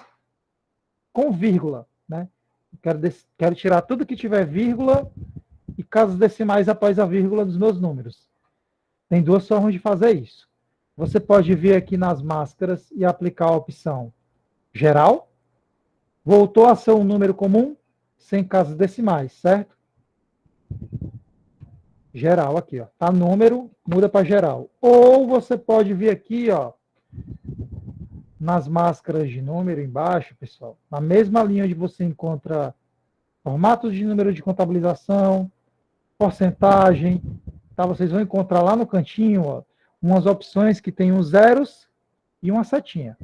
com vírgula, né? Quero tirar tudo que tiver vírgula e casas decimais após a vírgula dos meus números. Tem duas formas de fazer isso. Você pode vir aqui nas máscaras e aplicar a opção geral. Voltou a ser um número comum, sem casas decimais, certo? Geral aqui, ó. Tá número, muda para geral. Ou você pode vir aqui, ó, nas máscaras de número embaixo, pessoal, na mesma linha onde você encontra formatos de número de contabilização, porcentagem, tá? Vocês vão encontrar lá no cantinho, ó, umas opções que tem uns zeros e uma setinha.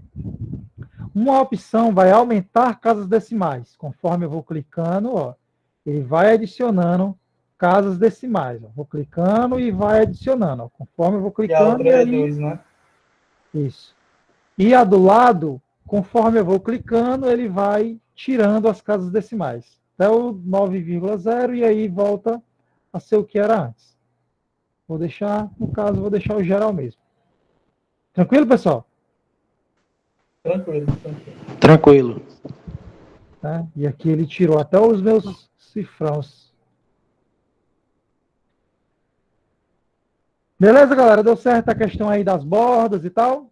Uma opção vai aumentar casas decimais. Conforme eu vou clicando, ó, ele vai adicionando casas decimais. Ó. Vou clicando e vai adicionando. Ó. Conforme eu vou clicando... E a outra é 2, né? Isso. E a do lado, conforme eu vou clicando, ele vai tirando as casas decimais. Até o 9,0 e aí volta a ser o que era antes. Vou deixar, no caso, vou deixar o geral mesmo. Tranquilo, pessoal? Tranquilo. Tranquilo. Tá? E aqui ele tirou até os meus cifrões. Beleza, galera? Deu certo a questão aí das bordas e tal?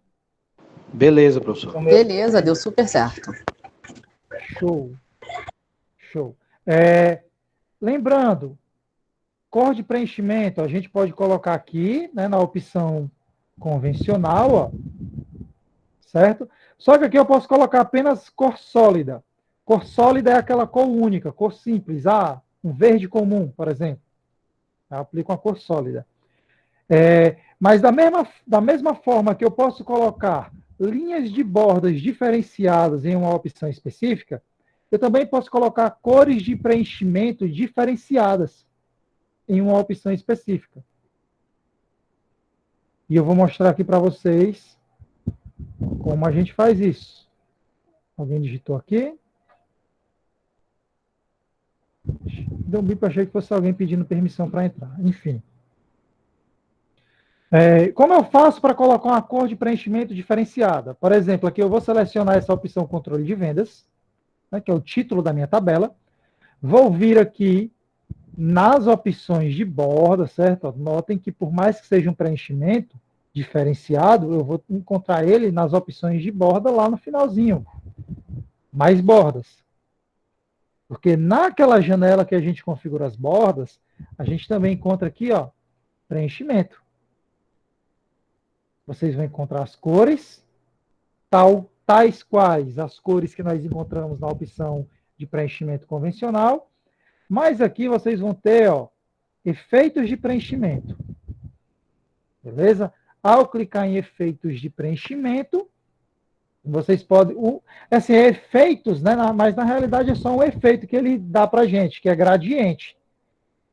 Beleza, professor. Beleza, deu super certo. Show. Show. Lembrando, cor de preenchimento a gente pode colocar aqui, né, na opção convencional, ó, certo? Só que aqui eu posso colocar apenas cor sólida. Cor sólida é aquela cor única, cor simples. Um verde comum, por exemplo. Eu aplico uma cor sólida. Mas da mesma forma que eu posso colocar linhas de bordas diferenciadas em uma opção específica, eu também posso colocar cores de preenchimento diferenciadas em uma opção específica. E eu vou mostrar aqui para vocês como a gente faz isso. Alguém digitou aqui? Deu um bip, achei que fosse alguém pedindo permissão para entrar. Enfim. Como eu faço para colocar uma cor de preenchimento diferenciada? Por exemplo, aqui eu vou selecionar essa opção controle de vendas, né, que é o título da minha tabela. Vou vir aqui nas opções de borda, certo? Notem que por mais que seja um preenchimento diferenciado, eu vou encontrar ele nas opções de borda lá no finalzinho. Mais bordas. Porque naquela janela que a gente configura as bordas, a gente também encontra aqui, ó, preenchimento. Vocês vão encontrar as cores, tais quais as cores que nós encontramos na opção de preenchimento convencional, mas aqui vocês vão ter, ó, efeitos de preenchimento. Beleza? Ao clicar em efeitos de preenchimento, vocês podem... Assim, é efeitos, né? Mas na realidade é só um efeito que ele dá para a gente, que é gradiente.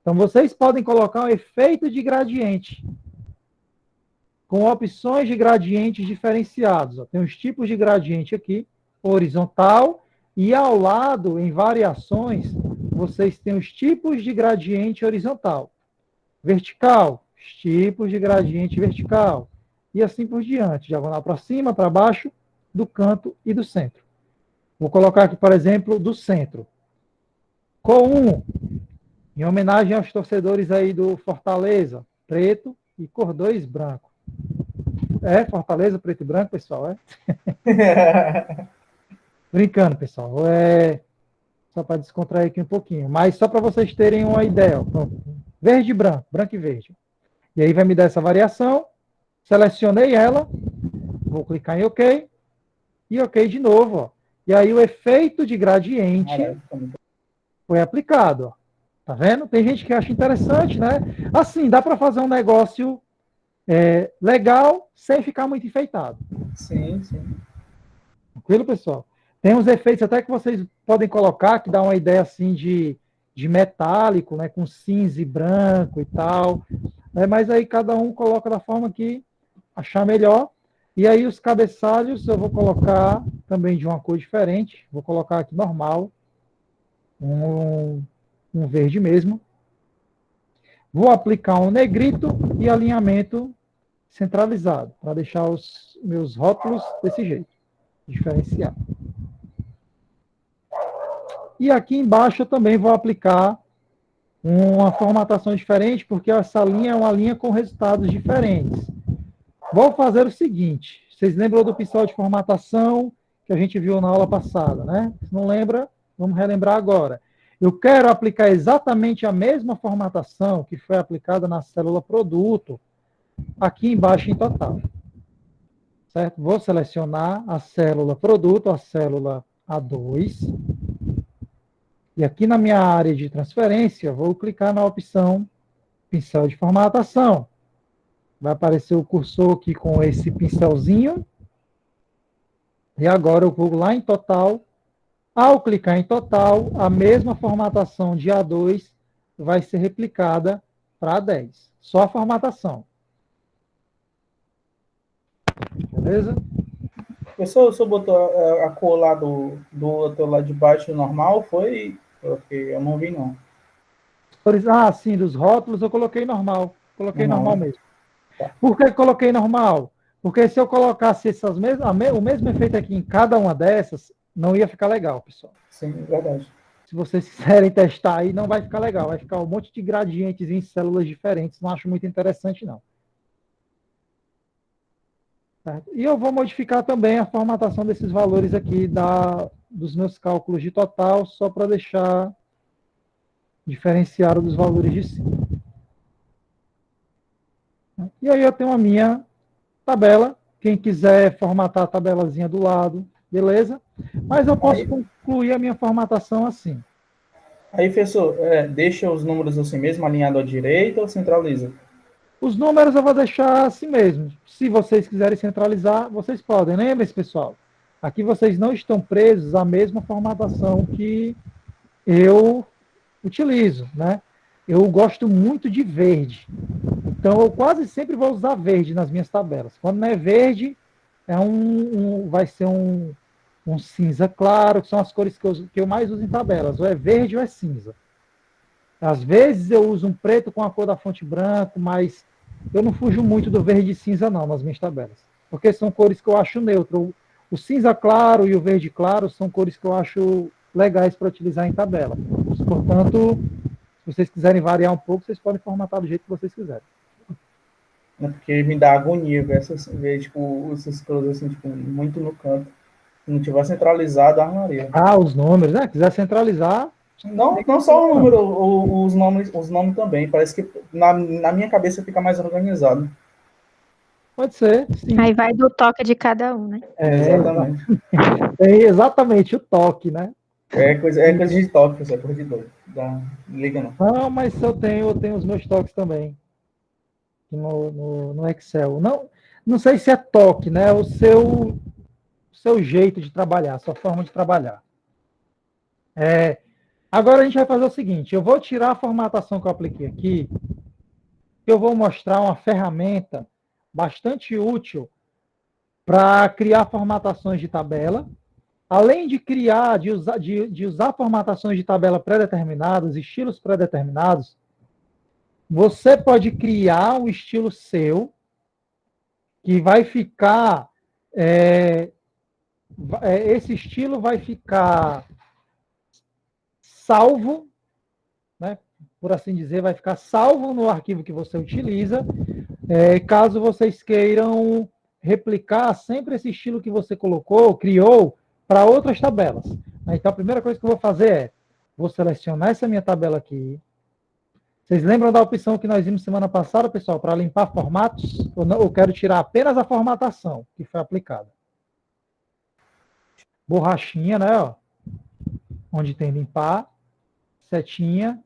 Então, vocês podem colocar um efeito de gradiente, com opções de gradientes diferenciados. Ó. Tem os tipos de gradiente aqui, horizontal, e ao lado, em variações, vocês têm os tipos de gradiente horizontal. Vertical, os tipos de gradiente vertical. E assim por diante, diagonal para cima, para baixo, do canto e do centro. Vou colocar aqui, por exemplo, do centro. Cor 1, em homenagem aos torcedores aí do Fortaleza, preto, e cor 2, branco. Fortaleza, preto e branco, pessoal, Brincando, pessoal. Só para descontrair aqui um pouquinho. Mas só para vocês terem uma ideia. Ó. Verde e branco, branco e verde. E aí vai me dar essa variação. Selecionei ela. Vou clicar em OK. E OK de novo. Ó. E aí o efeito de gradiente foi aplicado. Ó. Tá vendo? Tem gente que acha interessante, né? Assim, dá para fazer um negócio legal sem ficar muito enfeitado. Sim, sim. Tranquilo, pessoal? Tem uns efeitos até que vocês podem colocar, que dá uma ideia assim de metálico, né? Com cinza e branco e tal. Mas aí cada um coloca da forma que achar melhor. E aí os cabeçalhos eu vou colocar também de uma cor diferente. Vou colocar aqui normal. Um verde mesmo. Vou aplicar um negrito e alinhamento centralizado, para deixar os meus rótulos desse jeito, diferenciado. E aqui embaixo eu também vou aplicar uma formatação diferente, porque essa linha é uma linha com resultados diferentes. Vou fazer o seguinte, vocês lembram do pincel de formatação que a gente viu na aula passada, né? Se não lembra, vamos relembrar agora. Eu quero aplicar exatamente a mesma formatação que foi aplicada na célula produto, aqui embaixo em total. Certo? Vou selecionar a célula produto, a célula A2. E aqui na minha área de transferência, vou clicar na opção pincel de formatação. Vai aparecer o cursor aqui com esse pincelzinho. E agora eu vou lá em total. Ao clicar em total, a mesma formatação de A2 vai ser replicada para A10. Só a formatação. Beleza? Professor, o senhor botou a cor lá do outro lado de baixo normal, foi? Porque eu não vi, não. Sim, dos rótulos eu coloquei normal. Coloquei normal mesmo. Tá. Por que coloquei normal? Porque se eu colocasse o mesmo efeito aqui em cada uma dessas, não ia ficar legal, pessoal. Sim, verdade. Se vocês quiserem testar aí, não vai ficar legal. Vai ficar um monte de gradientes em células diferentes. Não acho muito interessante, não. Certo? E eu vou modificar também a formatação desses valores aqui dos meus cálculos de total, só para deixar diferenciado dos valores de cima. E aí eu tenho a minha tabela. Quem quiser formatar a tabelazinha do lado, beleza? Mas eu posso concluir a minha formatação assim. Aí, professor, deixa os números assim mesmo, alinhado à direita ou centraliza? Os números eu vou deixar assim mesmo. Se vocês quiserem centralizar, vocês podem. Lembrem-se, pessoal, aqui vocês não estão presos à mesma formatação que eu utilizo, né? Eu gosto muito de verde. Então, eu quase sempre vou usar verde nas minhas tabelas. Quando não é verde, vai ser um cinza claro, que são as cores que eu mais uso em tabelas. Ou é verde ou é cinza. Às vezes eu uso um preto com a cor da fonte branco, mas eu não fujo muito do verde e cinza não nas minhas tabelas, porque são cores que eu acho neutro. O cinza claro e o verde claro são cores que eu acho legais para utilizar em tabela. Portanto, se vocês quiserem variar um pouco, vocês podem formatar do jeito que vocês quiserem. É porque me dá agonia ver tipo, essas coisas assim, tipo, muito no canto. Se não tiver centralizado, armaria. Ah, os números, né? Quiser centralizar. Não só o número, os nomes também. Parece que na minha cabeça fica mais organizado. Pode ser, sim. Aí vai do toque de cada um, né? Exatamente. Tem exatamente o toque, né? É coisa de toque, é coisa de doido. Liga não. Não, mas eu tenho os meus toques também. No Excel. Não sei se é toque, né? O seu jeito de trabalhar, a sua forma de trabalhar. Agora a gente vai fazer o seguinte, eu vou tirar a formatação que eu apliquei aqui, eu vou mostrar uma ferramenta bastante útil para criar formatações de tabela, além de usar formatações de tabela pré-determinadas, estilos pré-determinados, você pode criar um estilo seu que vai ficar... esse estilo vai ficar salvo, né, por assim dizer, vai ficar salvo no arquivo que você utiliza, caso vocês queiram replicar sempre esse estilo que você criou, para outras tabelas. Então, a primeira coisa que eu vou fazer vou selecionar essa minha tabela aqui. Vocês lembram da opção que nós vimos semana passada, pessoal, para limpar formatos? Eu quero tirar apenas a formatação que foi aplicada. Borrachinha, né? Ó, onde tem limpar, setinha,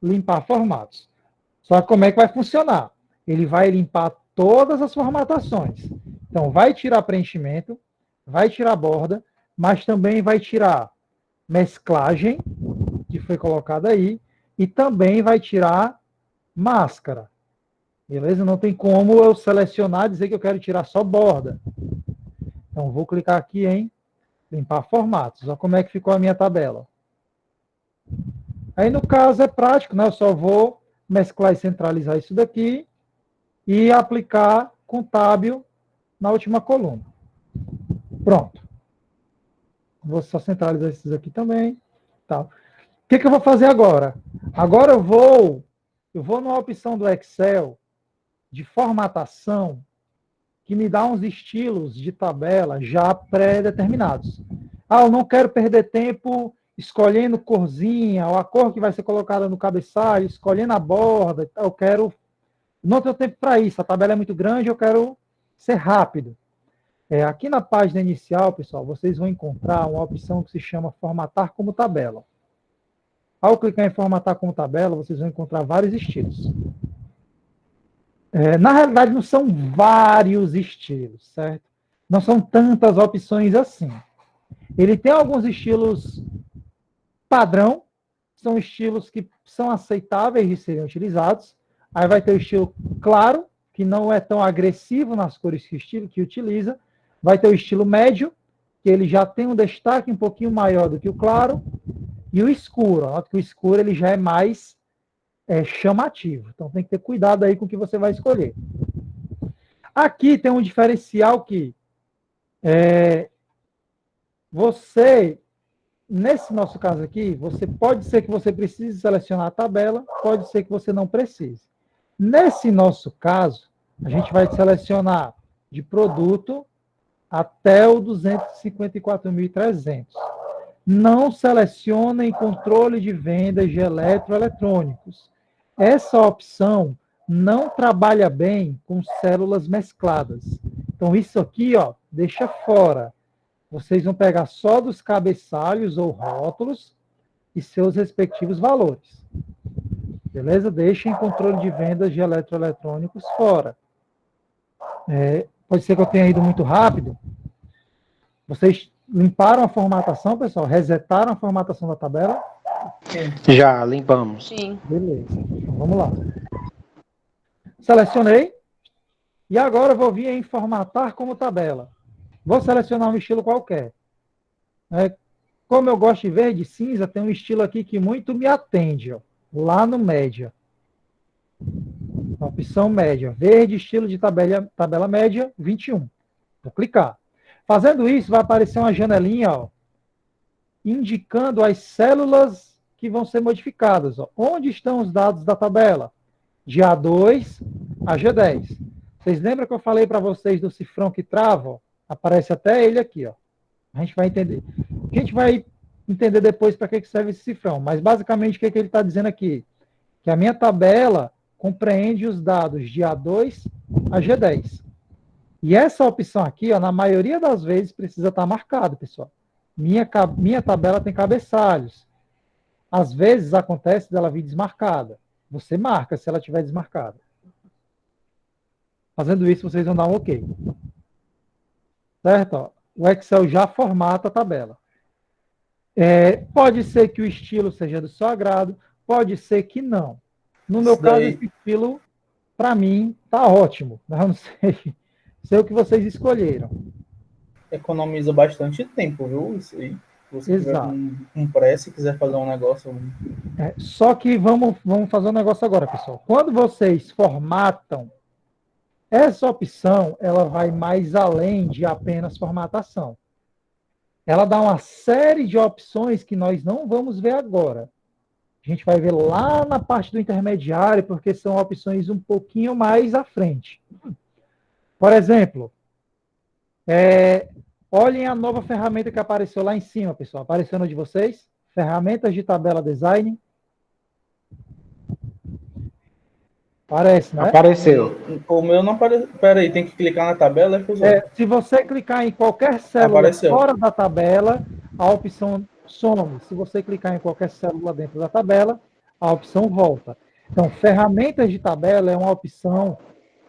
limpar formatos. Só que como é que vai funcionar? Ele vai limpar todas as formatações. Então, vai tirar preenchimento, vai tirar borda, mas também vai tirar mesclagem, que foi colocada aí, e também vai tirar máscara. Beleza? Não tem como eu selecionar e dizer que eu quero tirar só borda. Então, vou clicar aqui em limpar formatos. Olha como é que ficou a minha tabela. Aí, no caso, é prático, né? Eu só vou mesclar e centralizar isso daqui e aplicar com tábio na última coluna. Pronto. Vou só centralizar esses aqui também. Tá. O que eu vou fazer agora? Agora eu vou numa opção do Excel de formatação que me dá uns estilos de tabela já pré-determinados. Eu não quero perder tempo escolhendo corzinha, ou a cor que vai ser colocada no cabeçalho, escolhendo a borda. Não tenho tempo para isso, a tabela é muito grande, eu quero ser rápido. Aqui na página inicial, pessoal, vocês vão encontrar uma opção que se chama formatar como tabela. Ao clicar em formatar como tabela, vocês vão encontrar vários estilos. Na realidade, não são vários estilos, certo? Não são tantas opções assim. Ele tem alguns estilos padrão, são estilos que são aceitáveis de serem utilizados. Aí vai ter o estilo claro, que não é tão agressivo nas cores que utiliza. Vai ter o estilo médio, que ele já tem um destaque um pouquinho maior do que o claro. E o escuro, nota que o escuro ele já é mais chamativo. Então tem que ter cuidado aí com o que você vai escolher. Aqui tem um diferencial que nesse nosso caso aqui, pode ser que você precise selecionar a tabela, pode ser que você não precise. Nesse nosso caso, a gente vai selecionar de produto até o 254.300. Não selecionem controle de vendas de eletroeletrônicos. Essa opção não trabalha bem com células mescladas. Então, isso aqui, deixa fora. Vocês vão pegar só dos cabeçalhos ou rótulos e seus respectivos valores. Beleza? Deixem controle de vendas de eletroeletrônicos fora. Pode ser que eu tenha ido muito rápido. Vocês limparam a formatação, pessoal? Resetaram a formatação da tabela? Já, limpamos. Sim. Beleza. Então, vamos lá. Selecionei. E agora eu vou vir em formatar como tabela. Vou selecionar um estilo qualquer. Como eu gosto de verde e cinza, tem um estilo aqui que muito me atende. lá no média. Na opção média, verde, estilo de tabela média, 21. Vou clicar. Fazendo isso, vai aparecer uma janelinha, ó, indicando as células que vão ser modificadas. Ó. Onde estão os dados da tabela? De A2 a G10. Vocês lembram que eu falei para vocês do cifrão que trava? Ó? Aparece até ele aqui. Ó. A gente vai entender. A gente vai entender depois para que serve esse cifrão. Mas, basicamente, o que ele está dizendo aqui? Que a minha tabela compreende os dados de A2 a G10. E essa opção aqui, ó, na maioria das vezes, precisa estar marcado, pessoal. Minha tabela tem cabeçalhos. Às vezes acontece dela vir desmarcada. Você marca se ela estiver desmarcada. Fazendo isso, vocês vão dar um OK. Certo? Ó, o Excel já formata a tabela. Pode ser que o estilo seja do seu agrado, pode ser que não. No meu caso, esse estilo, para mim, tá ótimo. Eu não sei o que vocês escolheram. Economiza bastante tempo, viu? Isso aí. Se você tiver com pressa e quiser fazer um negócio... Só que vamos fazer um negócio agora, pessoal. Quando vocês formatam, essa opção, ela vai mais além de apenas formatação. Ela dá uma série de opções que nós não vamos ver agora. A gente vai ver lá na parte do intermediário, porque são opções um pouquinho mais à frente. Por exemplo, olhem a nova ferramenta que apareceu lá em cima, pessoal. Apareceu no de vocês? Ferramentas de tabela design. Aparece, né? Apareceu. O meu não apareceu. Peraí, tem que clicar na tabela? Se você clicar em qualquer célula fora da tabela, a opção some. Se você clicar em qualquer célula dentro da tabela, a opção volta. Então, ferramentas de tabela é uma opção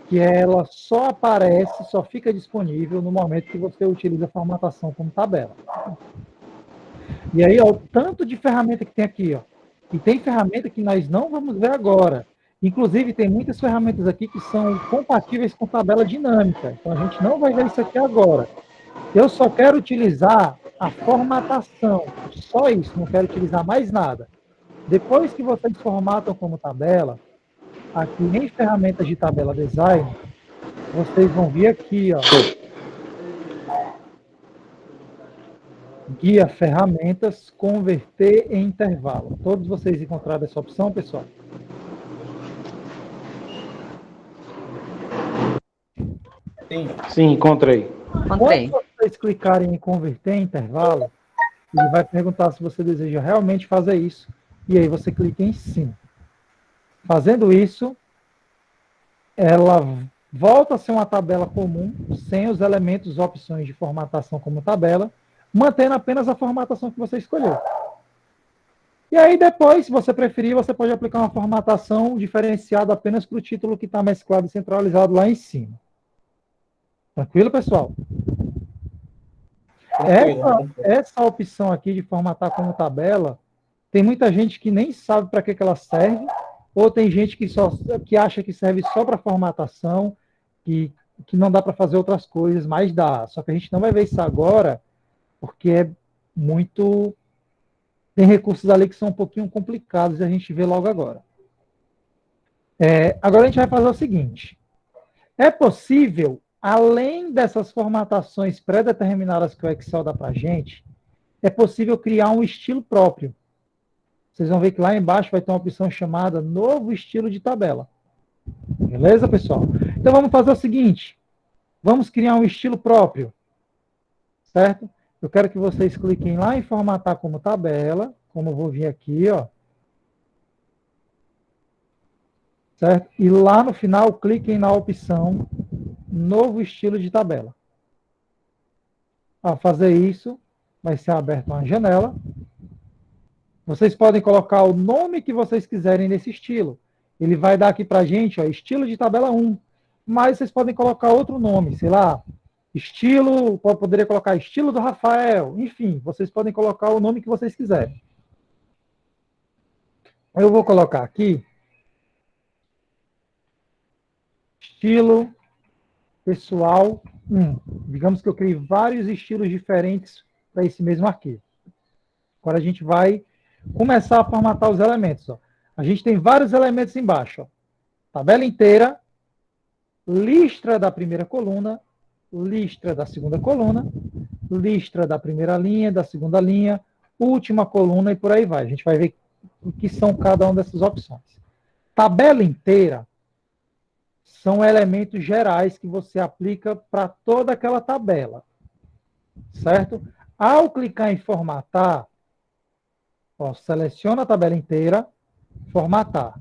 que ela só aparece, só fica disponível no momento que você utiliza a formatação como tabela. E aí, ó, o tanto de ferramenta que tem aqui, ó. E tem ferramenta que nós não vamos ver agora. Inclusive, tem muitas ferramentas aqui que são compatíveis com tabela dinâmica. Então, a gente não vai ver isso aqui agora. Eu só quero utilizar a formatação. Só isso, não quero utilizar mais nada. Depois que vocês formatam como tabela, aqui em ferramentas de tabela design, vocês vão vir aqui, ó. Guia ferramentas, converter em intervalo. Todos vocês encontraram essa opção, pessoal? Sim, encontrei. Quando vocês clicarem em converter em intervalo, ele vai perguntar se você deseja realmente fazer isso. E aí você clica em sim. Fazendo isso, ela volta a ser uma tabela comum, sem os elementos opções de formatação como tabela, mantendo apenas a formatação que você escolheu. E aí depois, se você preferir, você pode aplicar uma formatação diferenciada apenas para o título que está mesclado e centralizado lá em cima. Tranquilo, pessoal? Essa opção aqui de formatar como tabela, tem muita gente que nem sabe para que ela serve, ou tem gente que acha que serve só para formatação, que não dá para fazer outras coisas, mas dá. Só que a gente não vai ver isso agora, porque é muito... Tem recursos ali que são um pouquinho complicados e a gente vê logo agora. Agora a gente vai fazer o seguinte. É possível, além dessas formatações pré-determinadas que o Excel dá para a gente, é possível criar um estilo próprio. Vocês vão ver que lá embaixo vai ter uma opção chamada Novo Estilo de Tabela. Beleza, pessoal? Então vamos fazer o seguinte. Vamos criar um estilo próprio. Certo? Eu quero que vocês cliquem lá em formatar como tabela, como eu vou vir aqui, ó. Certo? E lá no final, cliquem na opção Novo Estilo de Tabela. Ao fazer isso, vai ser aberta uma janela. Vocês podem colocar o nome que vocês quiserem nesse estilo. Ele vai dar aqui para a gente, ó, estilo de tabela 1. Mas vocês podem colocar outro nome, sei lá, estilo, poderia colocar estilo do Rafael. Enfim, vocês podem colocar o nome que vocês quiserem. Eu vou colocar aqui estilo pessoal 1. Digamos que eu criei vários estilos diferentes para esse mesmo arquivo. Agora a gente vai começar a formatar os elementos. Ó. A gente tem vários elementos embaixo. Ó. Tabela inteira, listra da primeira coluna, listra da segunda coluna, listra da primeira linha, da segunda linha, última coluna e por aí vai. A gente vai ver o que são cada uma dessas opções. Tabela inteira são elementos gerais que você aplica para toda aquela tabela. Certo? Ao clicar em formatar, ó, seleciona a tabela inteira, formatar.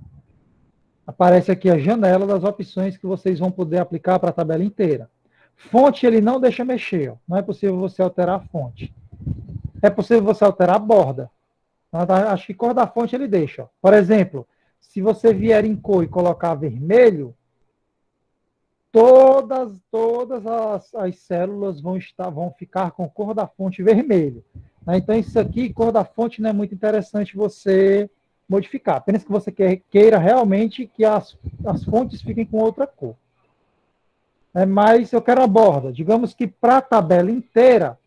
Aparece aqui a janela das opções que vocês vão poder aplicar para a tabela inteira. Fonte ele não deixa mexer, ó. Não é possível você alterar a fonte. É possível você alterar a borda. Acho que cor da fonte ele deixa. Ó. Por exemplo, se você vier em cor e colocar vermelho, todas as células vão ficar com cor da fonte vermelho. Né? Então, isso aqui, cor da fonte, não é muito interessante você modificar. Apenas que você queira realmente que as fontes fiquem com outra cor. Mas eu quero a borda. Digamos que para a tabela inteira,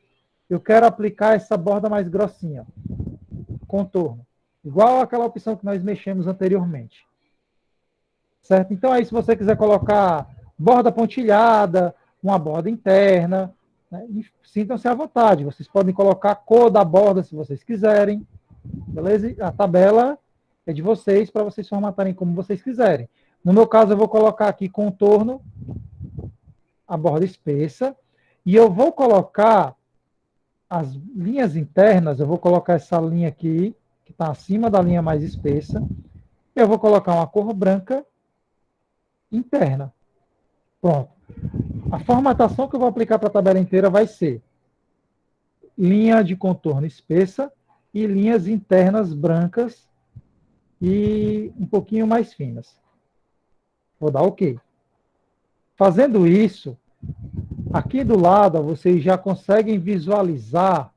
eu quero aplicar essa borda mais grossinha. Contorno. Igual aquela opção que nós mexemos anteriormente. Certo? Então, aí, se você quiser colocar borda pontilhada, uma borda interna, né? Sintam-se à vontade. Vocês podem colocar a cor da borda se vocês quiserem. Beleza? A tabela é de vocês, para vocês formatarem como vocês quiserem. No meu caso, eu vou colocar aqui contorno, a borda espessa, e eu vou colocar as linhas internas, eu vou colocar essa linha aqui, que está acima da linha mais espessa, e eu vou colocar uma cor branca interna. Pronto. A formatação que eu vou aplicar para a tabela inteira vai ser linha de contorno espessa e linhas internas brancas e um pouquinho mais finas. Vou dar OK. Fazendo isso, aqui do lado, vocês já conseguem visualizar,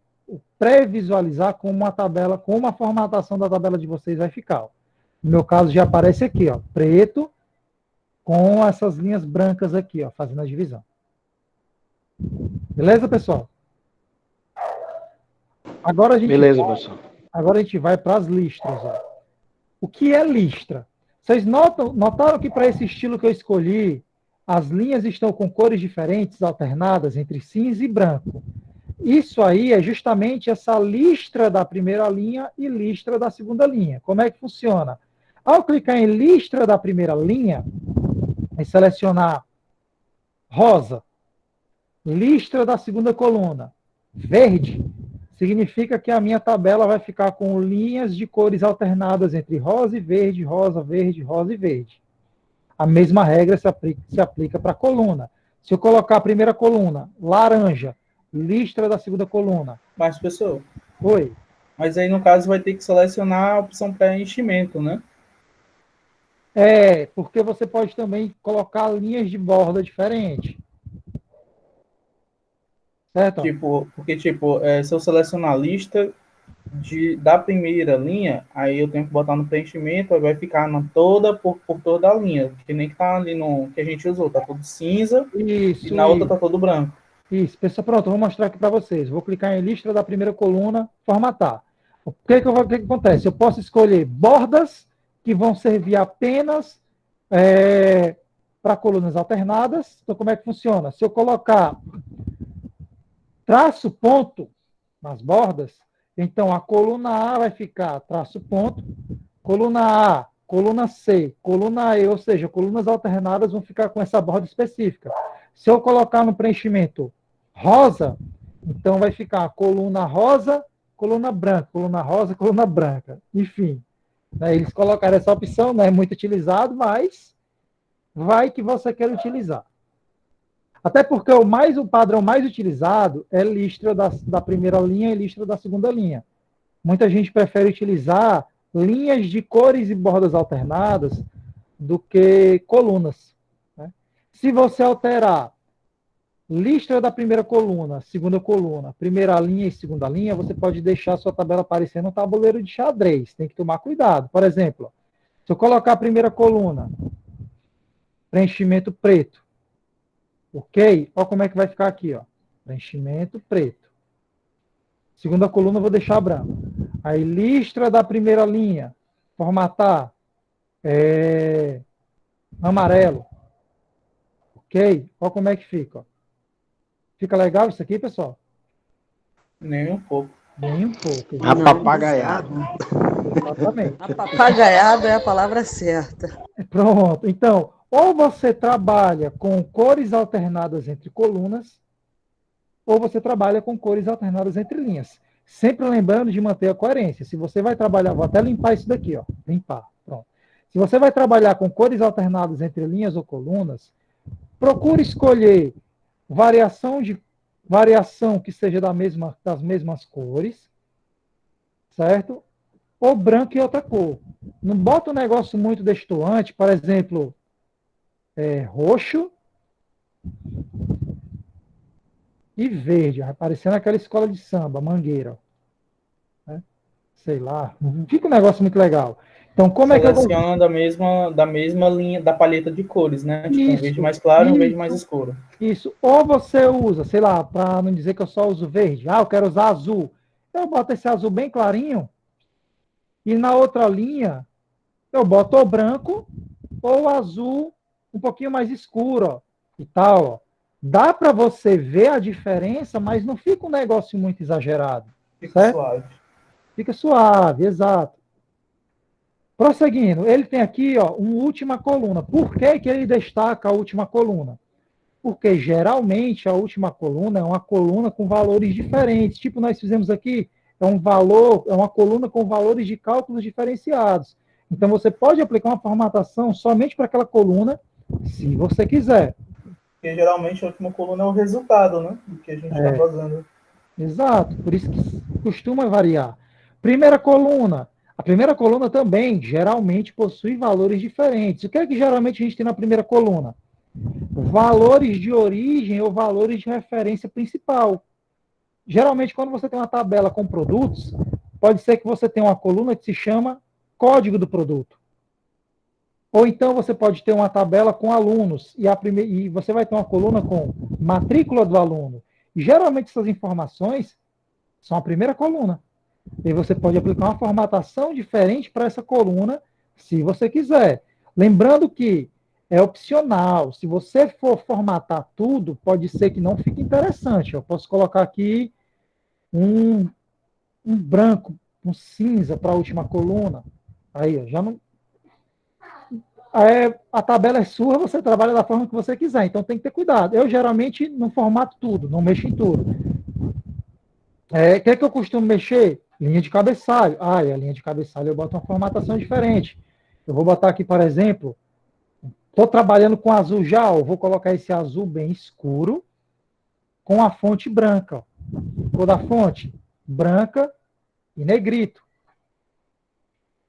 pré-visualizar como a formatação da tabela de vocês vai ficar. Ó. No meu caso, já aparece aqui, ó, preto, com essas linhas brancas aqui, ó, fazendo a divisão. Beleza, pessoal? Agora a gente vai para as listras. Ó. O que é listra? Vocês notaram que para esse estilo que eu escolhi, as linhas estão com cores diferentes, alternadas entre cinza e branco. Isso aí é justamente essa listra da primeira linha e listra da segunda linha. Como é que funciona? Ao clicar em listra da primeira linha, e selecionar rosa, listra da segunda coluna, verde, significa que a minha tabela vai ficar com linhas de cores alternadas entre rosa e verde, rosa, verde, rosa e verde. A mesma regra se aplica para a coluna. Se eu colocar a primeira coluna, laranja, listra da segunda coluna. Mas, pessoal... Oi. Mas aí, no caso, vai ter que selecionar a opção preenchimento, né? Porque você pode também colocar linhas de borda diferente. Certo? Porque, se eu selecionar a lista da primeira linha, aí eu tenho que botar no preenchimento, aí vai ficar por toda a linha, que nem que tá ali no que a gente usou, tá todo cinza, e na outra tá todo branco. Isso, pessoal, pronto, eu vou mostrar aqui para vocês. Vou clicar em lista da primeira coluna, formatar. O que acontece? Eu posso escolher bordas que vão servir apenas para colunas alternadas. Então, como é que funciona? Se eu colocar traço ponto nas bordas, então a coluna A vai ficar traço ponto, coluna A, coluna C, coluna E, ou seja, colunas alternadas vão ficar com essa borda específica. Se eu colocar no preenchimento rosa, então vai ficar coluna rosa, coluna branca, coluna rosa, coluna branca. Enfim, né, eles colocaram essa opção, não é muito utilizado, mas vai que você quer utilizar. Até porque o padrão mais utilizado é listra da primeira linha e listra da segunda linha. Muita gente prefere utilizar linhas de cores e bordas alternadas do que colunas. Né? Se você alterar listra da primeira coluna, segunda coluna, primeira linha e segunda linha, você pode deixar a sua tabela parecendo um tabuleiro de xadrez. Tem que tomar cuidado. Por exemplo, se eu colocar a primeira coluna, preenchimento preto, ok? Olha como é que vai ficar aqui, ó. Preenchimento preto. Segunda coluna eu vou deixar branco. Aí, listra da primeira linha, formatar, amarelo. Ok? Olha como é que fica. Ó. Fica legal isso aqui, pessoal? Nem um pouco. Nem um pouco. Apapagaiado. Exatamente. Apapagaiado é a palavra certa. Pronto. Então, ou você trabalha com cores alternadas entre colunas, ou você trabalha com cores alternadas entre linhas. Sempre lembrando de manter a coerência. Se você vai trabalhar, vou até limpar isso daqui, ó. Limpar. Pronto. Se você vai trabalhar com cores alternadas entre linhas ou colunas, procure escolher variação que seja das mesmas cores, certo? Ou branco e outra cor. Não bota um negócio muito destoante, por exemplo, roxo e verde, aparecendo aquela escola de samba, Mangueira. Né? Sei lá, não fica um negócio muito legal. Então, como é que eu vou... Seleciona da mesma linha, da paleta de cores, né? Tipo, um verde Isso, mais claro e um verde isso, mais escuro. isso. Ou você usa, sei lá, para não dizer que eu só uso verde. Ah, eu quero usar azul. Eu boto esse azul bem clarinho e na outra linha eu boto o branco ou o azul um pouquinho mais escuro, ó, e tal, ó. Dá para você ver a diferença, mas não fica um negócio muito exagerado. Fica certo? suave. Fica suave, exato. Prosseguindo, ele tem aqui, ó, uma última coluna. Por que que ele destaca a última coluna? Porque geralmente a última coluna é uma coluna com valores diferentes. Tipo, nós fizemos aqui, é uma coluna com valores de cálculos diferenciados. Então você pode aplicar uma formatação somente para aquela coluna, se você quiser. Porque geralmente a última coluna é o resultado, né? Do que a gente está fazendo. Exato, por isso que costuma variar. Primeira coluna. A primeira coluna também geralmente possui valores diferentes. O que é que geralmente a gente tem na primeira coluna? Valores de origem ou valores de referência principal. Geralmente, quando você tem uma tabela com produtos, pode ser que você tenha uma coluna que se chama código do produto. Ou então você pode ter uma tabela com alunos e você vai ter uma coluna com matrícula do aluno. E geralmente essas informações são a primeira coluna. E você pode aplicar uma formatação diferente para essa coluna, se você quiser. Lembrando que é opcional. Se você for formatar tudo, pode ser que não fique interessante. Eu posso colocar aqui um branco, um cinza para a última coluna. Aí, já não... a tabela é sua, você trabalha da forma que você quiser. Então tem que ter cuidado. Eu geralmente não formato tudo, não mexo em tudo. O que é que eu costumo mexer? Linha de cabeçalho. A linha de cabeçalho eu boto uma formatação diferente. Eu vou botar aqui, por exemplo, estou trabalhando com azul já, eu vou colocar esse azul bem escuro com a fonte branca. Cor da fonte, branca e negrito.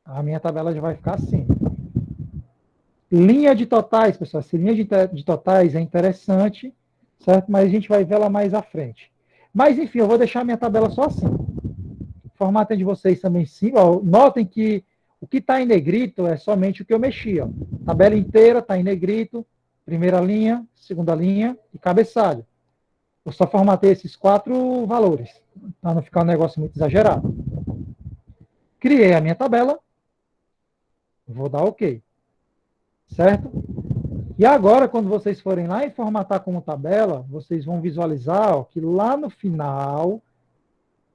A minha tabela já vai ficar assim. Linha de totais, pessoal. Essa linha de totais é interessante, certo? Mas a gente vai ver ela mais à frente. Mas, enfim, eu vou deixar a minha tabela só assim. O formato de vocês também sim. Ó, notem que o que está em negrito é somente o que eu mexi. Ó. Tabela inteira está em negrito. Primeira linha, segunda linha e cabeçalho. Eu só formatei esses 4 valores, para não ficar um negócio muito exagerado. Criei a minha tabela. Vou dar OK. Certo? E agora, quando vocês forem lá e formatar como tabela, vocês vão visualizar ó, que lá no final,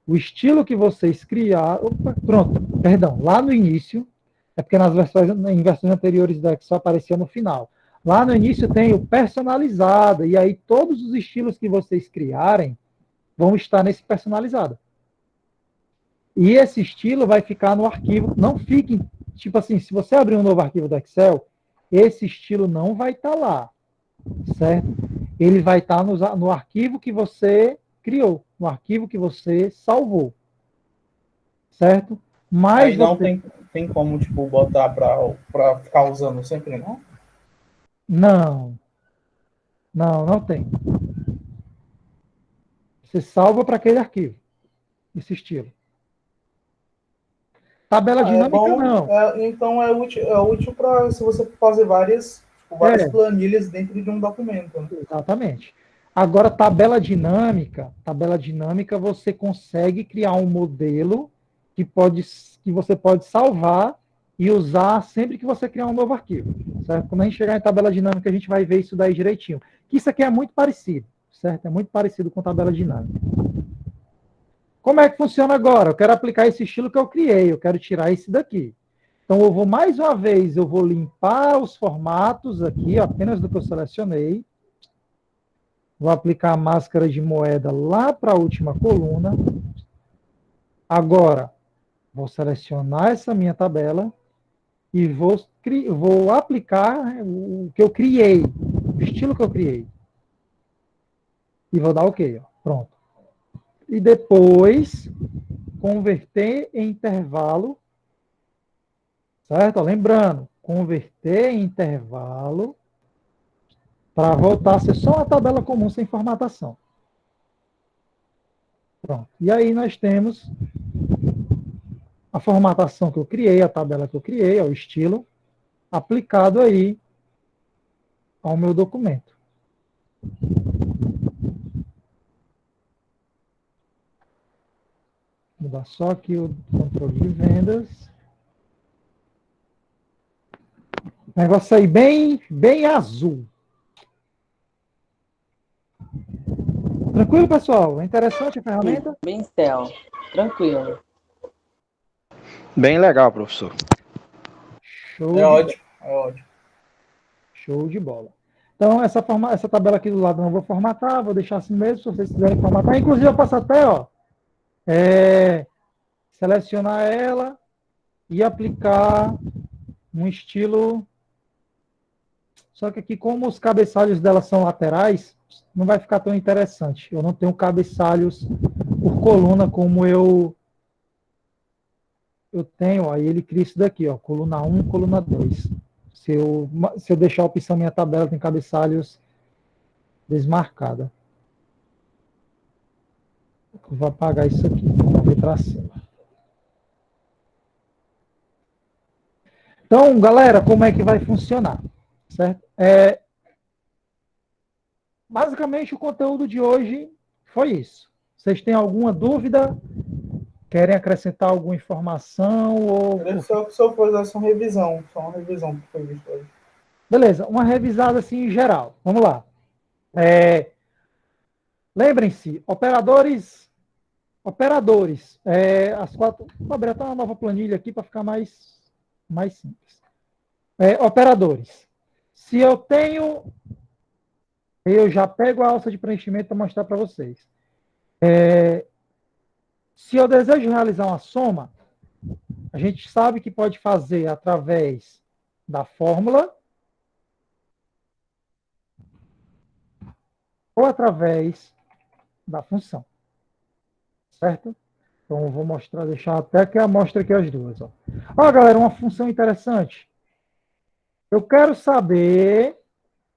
o estilo que vocês criaram... Opa, pronto, perdão. Lá no início, é porque em versões anteriores da Excel aparecia no final. Lá no início tem o personalizado, e aí todos os estilos que vocês criarem vão estar nesse personalizado. E esse estilo vai ficar no arquivo. Não fique, tipo assim, se você abrir um novo arquivo do Excel, esse estilo não vai estar lá, certo? Ele vai estar no arquivo que você criou, no arquivo que você salvou, certo? Mas aí não tem como, tipo, botar para ficar usando sempre, não? Não tem. Você salva para aquele arquivo, esse estilo. Tabela dinâmica, bom, não. Então é útil para se você fazer várias planilhas dentro de um documento. Né? Exatamente. Agora, tabela dinâmica, você consegue criar um modelo que você pode salvar e usar sempre que você criar um novo arquivo, certo? Quando a gente chegar em tabela dinâmica, a gente vai ver isso daí direitinho. Que isso aqui é muito parecido, certo? É muito parecido com tabela dinâmica. Como é que funciona agora? Eu quero aplicar esse estilo que eu criei, eu quero tirar esse daqui. Então, eu vou, mais uma vez, eu vou limpar os formatos aqui, apenas do que eu selecionei. Vou aplicar a máscara de moeda lá para a última coluna. Agora, vou selecionar essa minha tabela e vou aplicar o que eu criei, o estilo que eu criei. E vou dar OK. Ó. Pronto. E depois, converter em intervalo. Certo? Ó, lembrando, converter em intervalo para voltar a ser só uma tabela comum sem formatação. Pronto. E aí nós temos a formatação que eu criei, a tabela que eu criei, o estilo, aplicado aí ao meu documento. Vou mudar só aqui o controle de vendas. Negócio aí bem azul. Tranquilo, pessoal? É interessante a ferramenta? Bem céu. Tranquilo. Bem legal, professor. Show É ótimo, é ótimo. Show de bola. Então, essa tabela aqui do lado eu não vou formatar, vou deixar assim mesmo, se vocês quiserem formatar. Inclusive, eu posso até, selecionar ela e aplicar um estilo. Só que aqui, como os cabeçalhos dela são laterais, não vai ficar tão interessante. Eu não tenho cabeçalhos por coluna como eu tenho. Aí ele cria isso daqui, ó, coluna 1, coluna 2. Se eu deixar a opção minha tabela tem cabeçalhos desmarcada. Eu vou apagar isso aqui. Vamos ver para cima. Então, galera, como é que vai funcionar? Certo? Basicamente, o conteúdo de hoje foi isso. Vocês têm alguma dúvida? Querem acrescentar alguma informação? Ou... Só fazer só uma revisão que foi visto hoje. Beleza, uma revisada assim em geral. Vamos lá. Lembrem-se, operadores, as quatro... Vou abrir até uma nova planilha aqui para ficar mais simples. Operadores. Se eu tenho... Eu já pego a alça de preenchimento para mostrar para vocês. Se eu desejo realizar uma soma, a gente sabe que pode fazer através da fórmula ou através da função. Certo? Então, eu vou mostrar, deixar até que eu mostre aqui as duas. Ó, galera, uma função interessante. Eu quero saber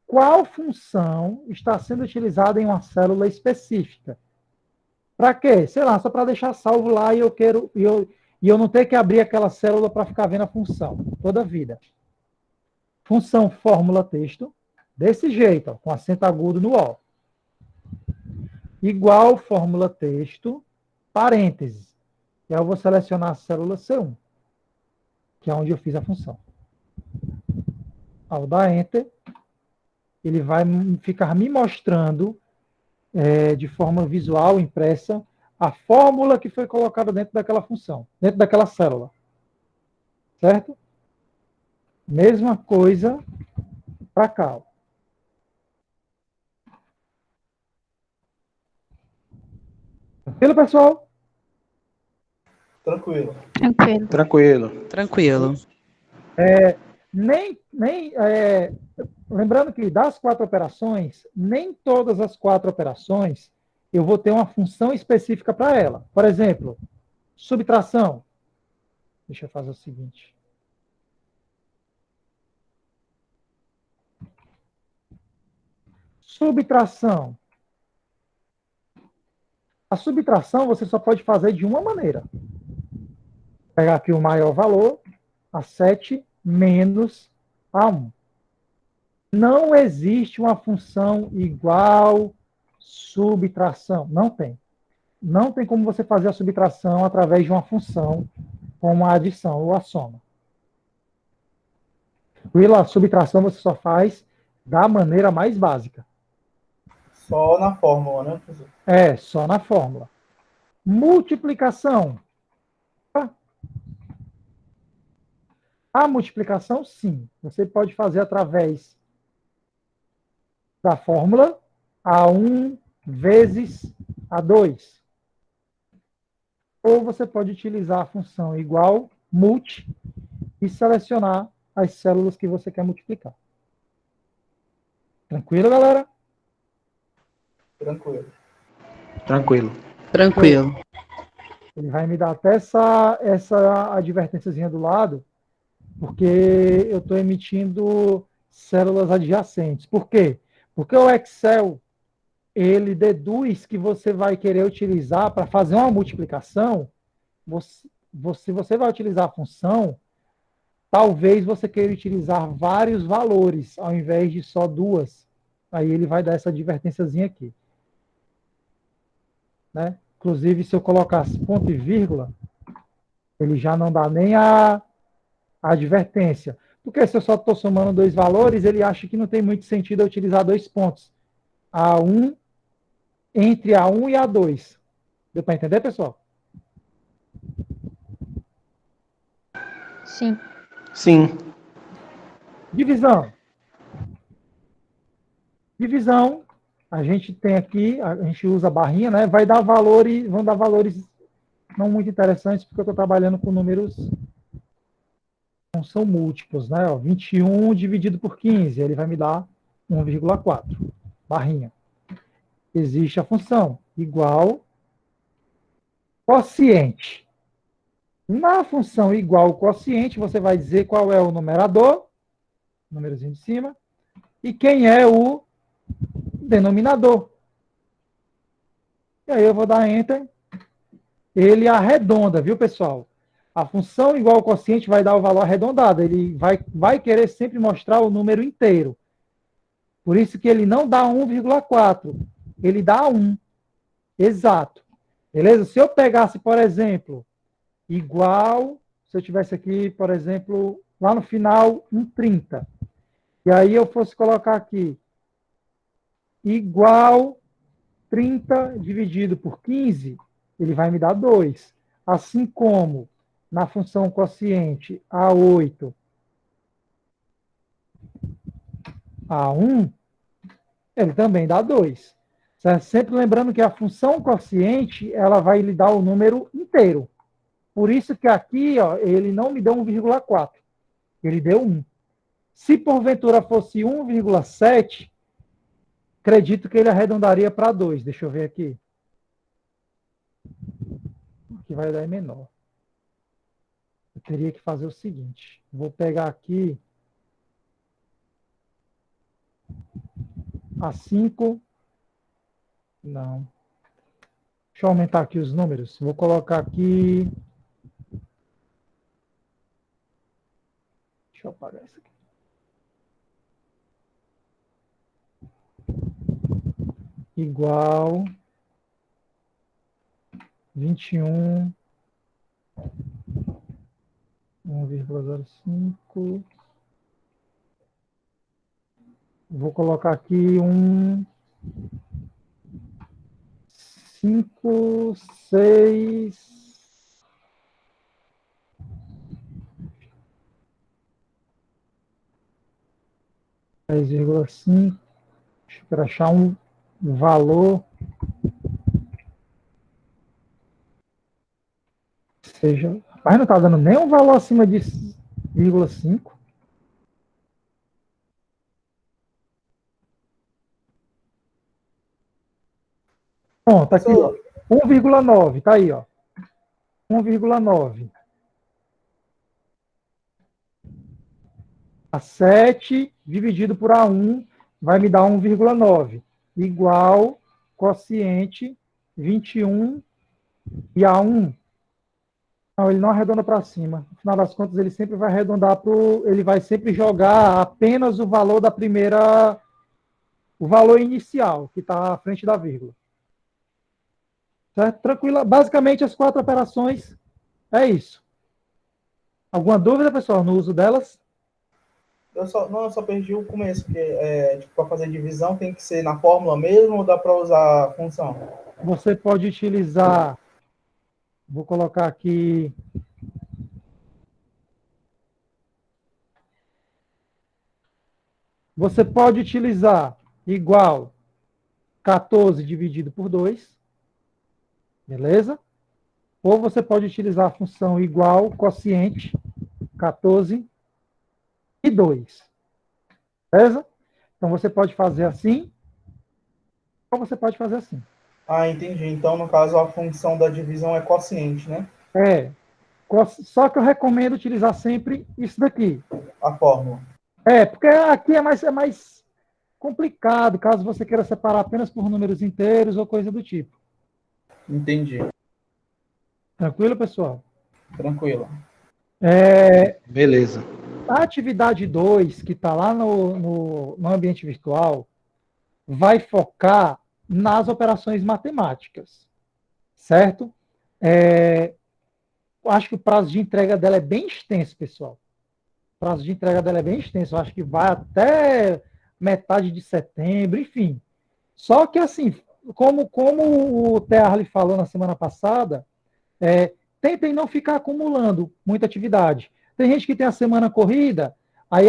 qual função está sendo utilizada em uma célula específica. Para quê? Sei lá, só para deixar salvo lá e eu não ter que abrir aquela célula para ficar vendo a função toda a vida. Função fórmula texto, desse jeito, ó, com acento agudo no O. Igual fórmula texto, parênteses. E aí eu vou selecionar a célula C1, que é onde eu fiz a função. Ao dar Enter, ele vai ficar me mostrando de forma visual, impressa, a fórmula que foi colocada dentro daquela função, dentro daquela célula. Certo? Mesma coisa para cá. Ó. Tranquilo, pessoal? Tranquilo. Tranquilo. Lembrando que das 4 operações, nem todas as 4 operações eu vou ter uma função específica para ela. Por exemplo, subtração. Deixa eu fazer o seguinte. Subtração. A subtração você só pode fazer de uma maneira. Vou pegar aqui o maior valor, a 7 menos a 1. Não existe uma função igual subtração. Não tem. Não tem como você fazer a subtração através de uma função como a adição ou a soma. Willa, subtração você só faz da maneira mais básica. Só na fórmula, né, professor? É, só na fórmula. Multiplicação. A multiplicação, sim. Você pode fazer através da fórmula A1 vezes A2. Ou você pode utilizar a função igual, multi, e selecionar as células que você quer multiplicar. Tranquilo, galera? Tranquilo. Tranquilo. Tranquilo. Ele vai me dar até essa advertênciazinha do lado, porque eu estou emitindo células adjacentes. Por quê? Porque o Excel, ele deduz que você vai querer utilizar para fazer uma multiplicação, você vai utilizar a função, talvez você queira utilizar vários valores, ao invés de só duas. Aí ele vai dar essa advertênciazinha aqui. Né? Inclusive, se eu colocasse ponto e vírgula, ele já não dá nem a advertência. Porque se eu só estou somando dois valores, ele acha que não tem muito sentido eu utilizar dois pontos. A1 entre A1 e A2. Deu para entender, pessoal? Sim. Sim. Divisão. Divisão, a gente tem aqui, a gente usa a barrinha, né? Vão dar valores não muito interessantes, porque eu estou trabalhando com números não são múltiplos, né? Ó, 21 dividido por 15, ele vai me dar 1,4. Barrinha. Existe a função igual quociente. Na função igual quociente, você vai dizer qual é o numerador, númerozinho de cima, e quem é o denominador. E aí eu vou dar Enter. Ele arredonda, viu, pessoal? A função igual ao quociente vai dar o valor arredondado. Ele vai querer sempre mostrar o número inteiro. Por isso que ele não dá 1,4. Ele dá 1. Exato. Beleza? Se eu pegasse, por exemplo, igual, se eu tivesse aqui, por exemplo, lá no final, 1,30. E aí eu fosse colocar aqui, igual 30 dividido por 15, ele vai me dar 2. Assim como na função quociente A8, A1, ele também dá 2. Certo? Sempre lembrando que a função quociente, ela vai lhe dar o número inteiro. Por isso que aqui, ó, ele não me deu 1,4. Ele deu 1. Se porventura fosse 1,7, acredito que ele arredondaria para 2. Deixa eu ver aqui. O que vai dar é menor. Eu teria que fazer o seguinte. Vou pegar aqui a 5. Não. Deixa eu aumentar aqui os números. Vou colocar aqui. Deixa eu apagar isso aqui. Igual 21, 1,05. Vou colocar aqui 5, 6. 10,5. Deixa eu achar um valor que seja. Mas não está dando nem um valor acima de 0,5. Bom, tá aqui, ó. 1,9, tá aí, ó. 1,9. A 7 dividido por A1 vai me dar 1,9. Igual quociente 21 e A1. Não, ele não arredonda para cima. No final das contas, ele sempre vai arredondar para ele vai sempre jogar apenas o valor da primeira, o valor inicial, que está à frente da vírgula. Certo? Tranquila. Basicamente, as 4 operações é isso. Alguma dúvida, pessoal, no uso delas? Eu só perdi o começo, porque tipo, para fazer divisão tem que ser na fórmula mesmo ou dá para usar a função? Você pode utilizar, vou colocar aqui, você pode utilizar igual 14 dividido por 2, beleza? Ou você pode utilizar a função igual quociente 14 e 2, beleza? Então você pode fazer assim, ou você pode fazer assim. Ah, entendi. Então, no caso, a função da divisão é quociente, né? Só que eu recomendo utilizar sempre isso daqui. A fórmula. Porque aqui é mais complicado, caso você queira separar apenas por números inteiros ou coisa do tipo. Entendi. Tranquilo, pessoal? Tranquilo. Beleza. A atividade 2, que está lá no ambiente virtual, vai focar nas operações matemáticas, certo? Acho que o prazo de entrega dela é bem extenso, pessoal. O prazo de entrega dela é bem extenso. Eu acho que vai até metade de setembro, enfim. Só que, assim, como o Tearli falou na semana passada, tentem não ficar acumulando muita atividade. Tem gente que tem a semana corrida, aí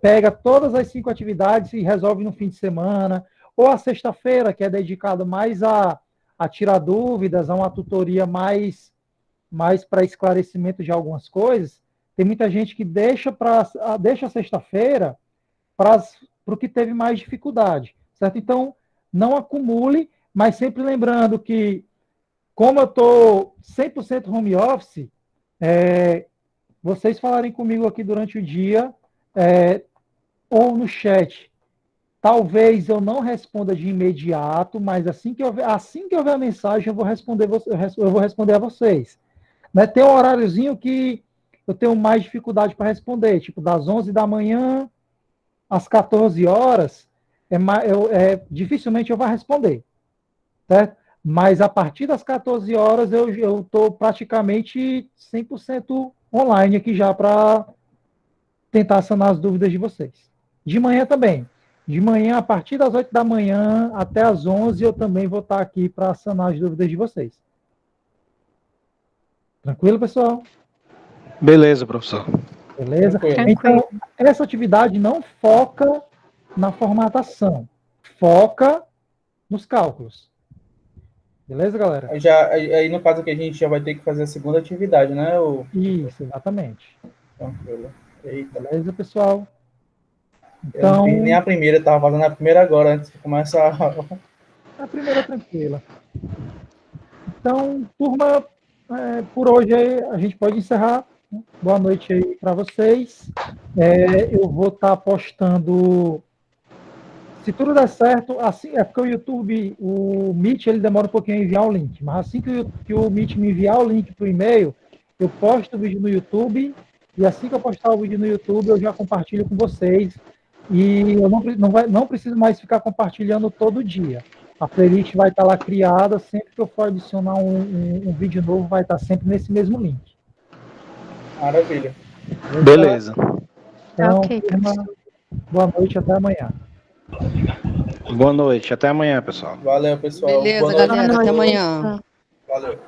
pega todas as 5 atividades e resolve no fim de semana, ou a sexta-feira, que é dedicado mais a tirar dúvidas, a uma tutoria mais para esclarecimento de algumas coisas. Tem muita gente que deixa a sexta-feira para o que teve mais dificuldade, certo? Então, não acumule, mas sempre lembrando que, como eu estou 100% home office, vocês falarem comigo aqui durante o dia, ou no chat. Talvez eu não responda de imediato, mas assim que eu ver a mensagem, eu vou responder a vocês. Né? Tem um horáriozinho que eu tenho mais dificuldade para responder, tipo das 11 da manhã às 14 horas, dificilmente eu vou responder, certo? Mas a partir das 14 horas eu estou praticamente 100% online aqui já para tentar sanar as dúvidas de vocês. De manhã também. De manhã, a partir das 8 da manhã até as 11, eu também vou estar aqui para sanar as dúvidas de vocês. Tranquilo, pessoal? Beleza, professor. Beleza? Tranquilo. Então, essa atividade não foca na formatação. Foca nos cálculos. Beleza, galera? Aí, no caso que a gente já vai ter que fazer a segunda atividade, né? Isso, exatamente. Tranquilo. Eita. Beleza, pessoal? Eu não fiz nem a primeira, estava fazendo a primeira agora, antes de começar. A primeira tranquila. Então, turma, por hoje a gente pode encerrar. Boa noite aí para vocês. Eu vou estar postando, se tudo der certo, assim, porque o YouTube, o Meet, ele demora um pouquinho a enviar o link, mas assim que o Meet me enviar o link para o e-mail, eu posto o vídeo no YouTube, e assim que eu postar o vídeo no YouTube, eu já compartilho com vocês, e eu não preciso mais ficar compartilhando todo dia. A playlist vai estar lá criada, sempre que eu for adicionar um vídeo novo, vai estar sempre nesse mesmo link. Maravilha. Beleza. Então, Ok, turma, boa noite, até amanhã. Boa noite. Até amanhã, pessoal. Valeu, pessoal. Beleza, Boa noite. galera. Até amanhã. Valeu.